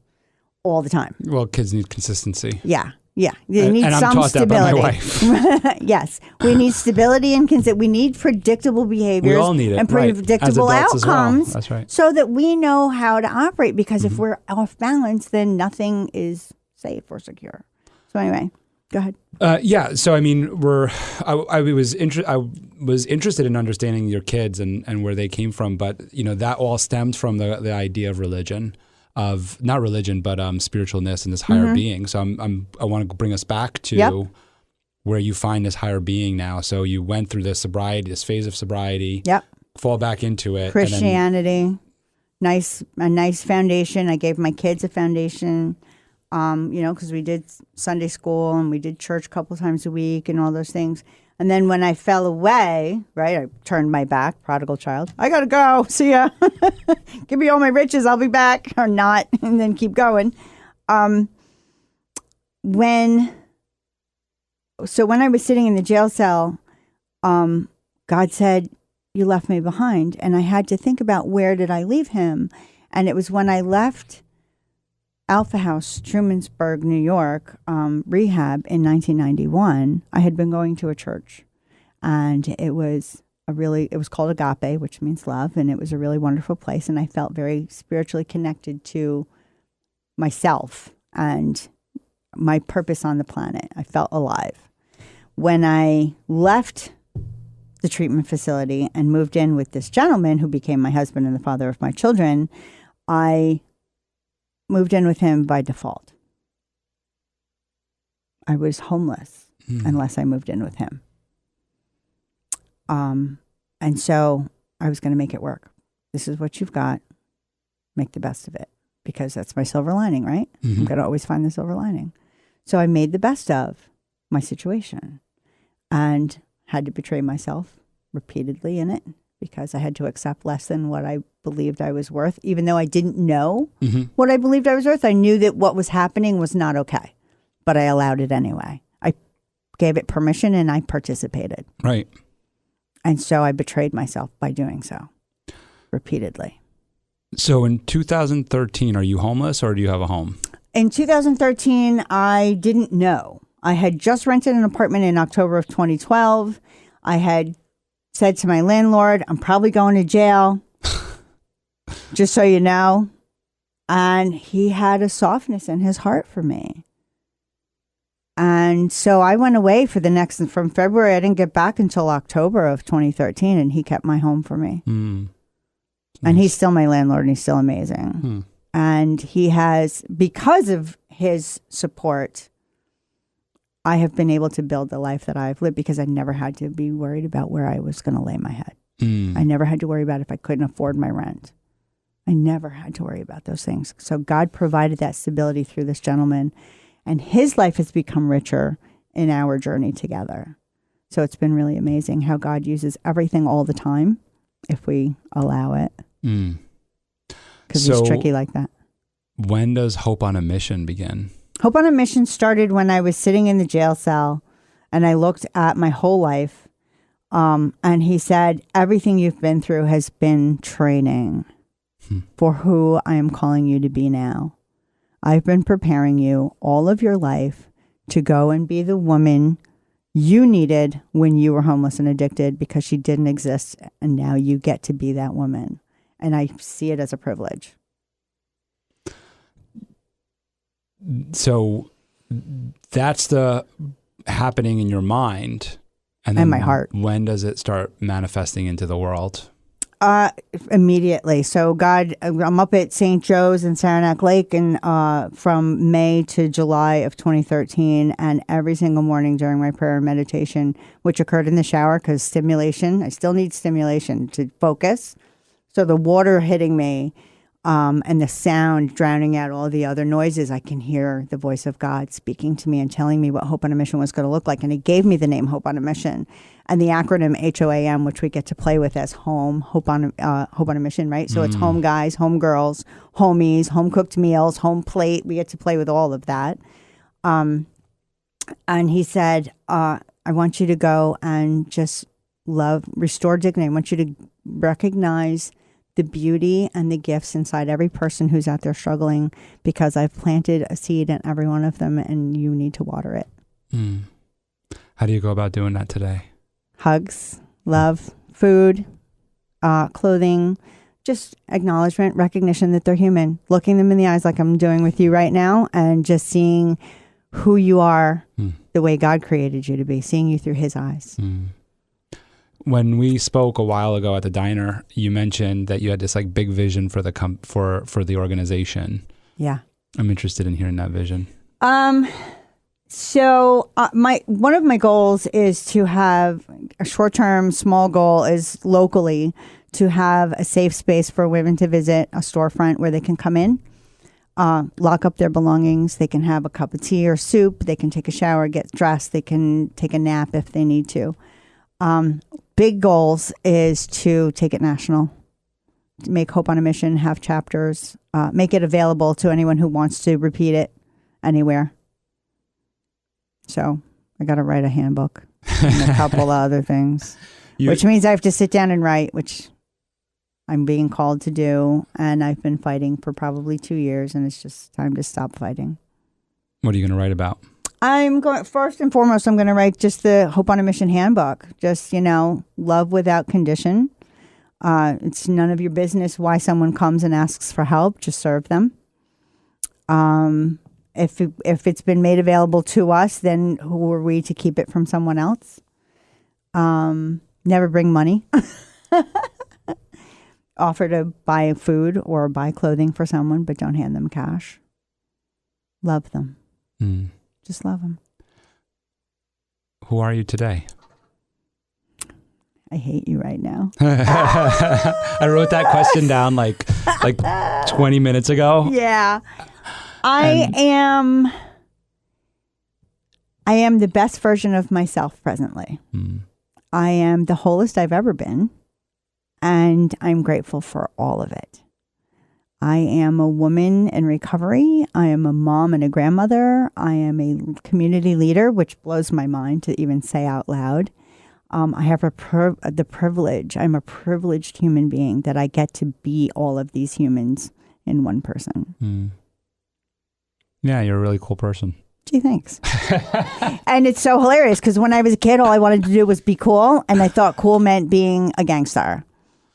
all the time. Well, kids need consistency. Yeah. They need and some I'm taught stability. That by my wife. Yes. We need stability and we need predictable behaviors. We all need it. And predictable outcomes. Well. That's right. So that we know how to operate, because if we're off balance, then nothing is safe or secure. So anyway, go ahead. Yeah. So I mean, I was interested in understanding your kids and where they came from, but that all stemmed from the idea of religion, of not religion, but spiritualness and this higher being. So I want to bring us back to where you find this higher being now. So you went through this phase of sobriety. Yep. Fall back into it. Christianity, a nice foundation. I gave my kids a foundation. Because we did Sunday school and we did church a couple times a week and all those things. And then when I fell away, right, I turned my back, prodigal child. I got to go. See ya. Give me all my riches. I'll be back, or not, and then keep going. When I was sitting in the jail cell, God said, "You left me behind." And I had to think about, where did I leave him? And it was when I left Alpha House, Trumansburg, New York, rehab in 1991. I had been going to a church, and it was called Agape, which means love, and it was a really wonderful place, and I felt very spiritually connected to myself and my purpose on the planet. I felt alive. When I left the treatment facility and moved in with this gentleman who became my husband and the father of my children, I moved in with him by default. I was homeless unless I moved in with him. And so I was going to make it work. This is what you've got. Make the best of it, because that's my silver lining, right? I'm going to always find the silver lining. So I made the best of my situation and had to betray myself repeatedly in it, because I had to accept less than what I believed I was worth. Even though I didn't know what I believed I was worth, I knew that what was happening was not okay, but I allowed it anyway. I gave it permission and I participated. Right. And so I betrayed myself by doing so repeatedly. So in 2013, are you homeless or do you have a home? In 2013, I didn't know. I had just rented an apartment in October of 2012. I had said to my landlord, "I'm probably going to jail, just so you know." And he had a softness in his heart for me. And so I went away from February. I didn't get back until October of 2013, and he kept my home for me. Nice. And he's still my landlord, and he's still amazing. And he has, because of his support, I have been able to build the life that I've lived, because I never had to be worried about where I was going to lay my head. I never had to worry about if I couldn't afford my rent. I never had to worry about those things. So God provided that stability through this gentleman, and his life has become richer in our journey together. So it's been really amazing how God uses everything all the time if we allow it. Because he's tricky like that. When does Hope on a Mission begin? Hope on a Mission started when I was sitting in the jail cell and I looked at my whole life. And he said, "Everything you've been through has been training for who I am calling you to be now. I've been preparing you all of your life to go and be the woman you needed when you were homeless and addicted, because she didn't exist. And now you get to be that woman. And I see it as a privilege." So that's the happening in your mind. And my heart. When does it start manifesting into the world? Immediately. So God, I'm up at St. Joe's in Saranac Lake and from May to July of 2013. And every single morning during my prayer and meditation, which occurred in the shower because stimulation, I still need stimulation to focus. So the water hitting me and the sound drowning out all the other noises, I can hear the voice of God speaking to me and telling me what Hope on a Mission was going to look like. And he gave me the name Hope on a Mission and the acronym HOAM, which we get to play with as Hope on a Mission, right? So it's home guys, home girls, homies, home cooked meals, home plate. We get to play with all of that. And he said, I want you to go and just restore dignity. I want you to recognize the beauty and the gifts inside every person who's out there struggling, because I've planted a seed in every one of them and you need to water it. How do you go about doing that today? Hugs, love, food, clothing, just acknowledgement, recognition that they're human, looking them in the eyes like I'm doing with you right now, and just seeing who you are the way God created you to be, seeing you through his eyes. When we spoke a while ago at the diner, you mentioned that you had this like big vision for the for the organization. Yeah. I'm interested in hearing that vision. So one of my goals is to have a short-term small goal is locally to have a safe space for women to visit, a storefront where they can come in, lock up their belongings. They can have a cup of tea or soup. They can take a shower, get dressed. They can take a nap if they need to. Big goals is to take it national, to make Hope on a Mission, have chapters, make it available to anyone who wants to repeat it anywhere. So I got to write a handbook and a couple of other things, which means I have to sit down and write, which I'm being called to do. And I've been fighting for probably 2 years, and it's just time to stop fighting. What are you going to write about? First and foremost, I'm going to write just the Hope on a Mission handbook. Just, love without condition. It's none of your business why someone comes and asks for help. Just serve them. If it's been made available to us, then who are we to keep it from someone else? Never bring money. Offer to buy food or buy clothing for someone, but don't hand them cash. Love them. Just love them. Who are you today? I hate you right now. I wrote that question down like 20 minutes ago. Yeah. I am the best version of myself presently. I am the wholest I've ever been, and I'm grateful for all of it. I am a woman in recovery. I am a mom and a grandmother. I am a community leader, which blows my mind to even say out loud. I have the privilege. I'm a privileged human being that I get to be all of these humans in one person. Yeah, you're a really cool person. Gee, thanks. And it's so hilarious because when I was a kid, all I wanted to do was be cool. And I thought cool meant being a gangster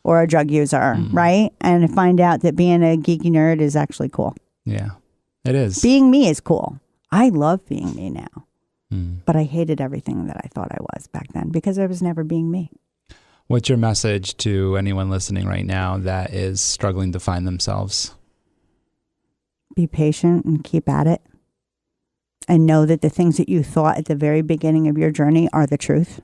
or a drug user, right? And I find out that being a geeky nerd is actually cool. Yeah, it is. Being me is cool. I love being me now. But I hated everything that I thought I was back then because I was never being me. What's your message to anyone listening right now that is struggling to find themselves? Be patient and keep at it. And know that the things that you thought at the very beginning of your journey are the truth.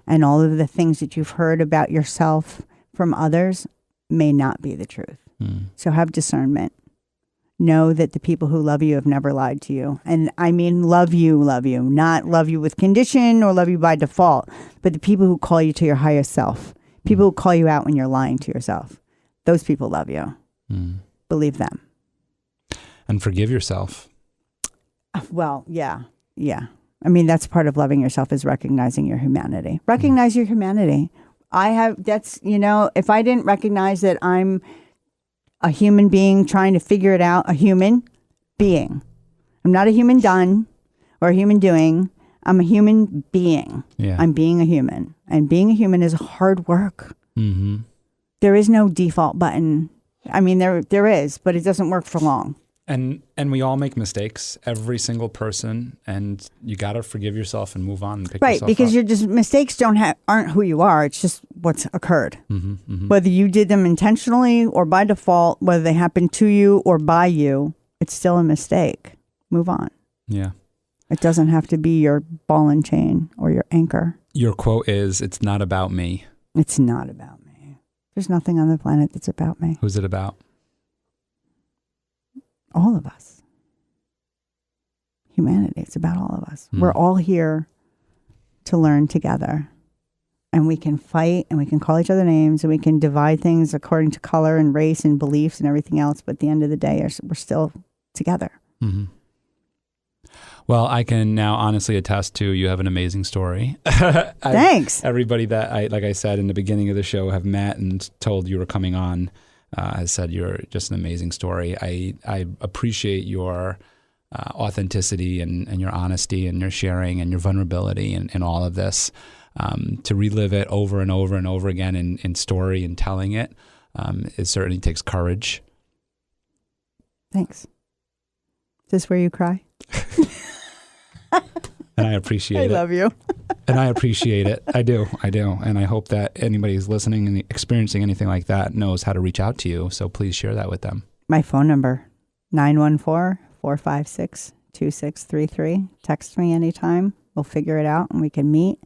And all of the things that you've heard about yourself from others may not be the truth. So have discernment. Know that the people who love you have never lied to you. And I mean love you, not love you with condition or love you by default, but the people who call you to your highest self, people who call you out when you're lying to yourself. Those people love you. Believe them. And forgive yourself. Well, yeah. I mean, that's part of loving yourself is recognizing your humanity. Recognize your humanity. If I didn't recognize that I'm a human being trying to figure it out, a human being. I'm not a human done or a human doing. I'm a human being. Yeah. I'm being a human. And being a human is hard work. There is no default button. I mean, there is, but it doesn't work for long. And we all make mistakes, every single person, and you got to forgive yourself and move on and pick Right, yourself because up. you're just mistakes aren't who you are. It's just what's occurred. Mm-hmm. Whether you did them intentionally or by default, whether they happened to you or by you, it's still a mistake. Move on. Yeah. It doesn't have to be your ball and chain or your anchor. Your quote is, "It's not about me." It's not about me. There's nothing on the planet that's about me. Who's it about? All of us. Humanity. It's about all of us. We're all here to learn together. And we can fight and we can call each other names and we can divide things according to color and race and beliefs and everything else. But at the end of the day, we're still together. Mm-hmm. Well, I can now honestly attest to you have an amazing story. Thanks. Everybody that like I said in the beginning of the show, have met and told you were coming on has said you're just an amazing story. I appreciate your authenticity and your honesty and your sharing and your vulnerability and all of this. To relive it over and over and over again in story and telling it, it certainly takes courage. Thanks. Is this where you cry? And I appreciate it. I love you. And I appreciate it. I do. And I hope that anybody who's listening and experiencing anything like that knows how to reach out to you. So please share that with them. My phone number, 914-456-2633. Text me anytime. We'll figure it out and we can meet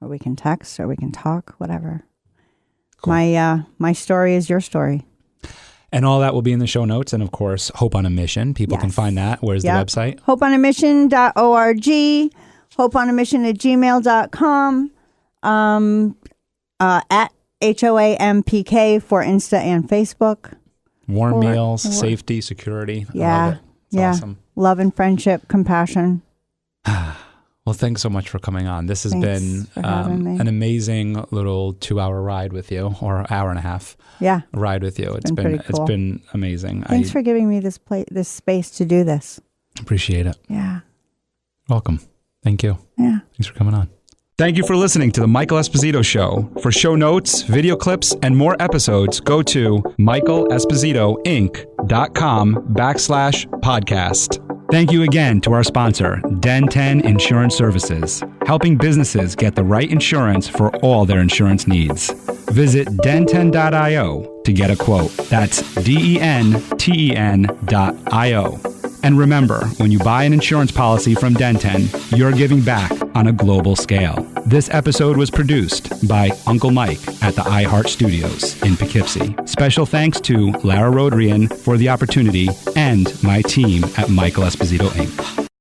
or we can text or we can talk, whatever. Cool. My story is your story. And all that will be in the show notes. And of course, Hope on a Mission. People can find that. Where's the website? hopeonamission.org, hopeonamission@gmail.com, at HOAMPK for Insta and Facebook. Warm meals, safety, security. Yeah. I love it. It's awesome. Love and friendship, compassion. Well, thanks so much for coming on. This has been an amazing little 2-hour ride with you, or hour and a half. Yeah, ride with you. It's been amazing. Thanks for giving me this space to do this. Appreciate it. Yeah. Welcome. Thank you. Yeah. Thanks for coming on. Thank you for listening to The Michael Esposito Show. For show notes, video clips, and more episodes, go to michaelespositoinc.com/podcast. Thank you again to our sponsor, Den 10 Insurance Services, helping businesses get the right insurance for all their insurance needs. Visit den10.io to get a quote. That's DENTEN.io. And remember, when you buy an insurance policy from Den 10, you're giving back on a global scale. This episode was produced by Uncle Mike at the iHeart Studios in Poughkeepsie. Special thanks to Lara Rodrian for the opportunity and my team at Michael Esposito Inc.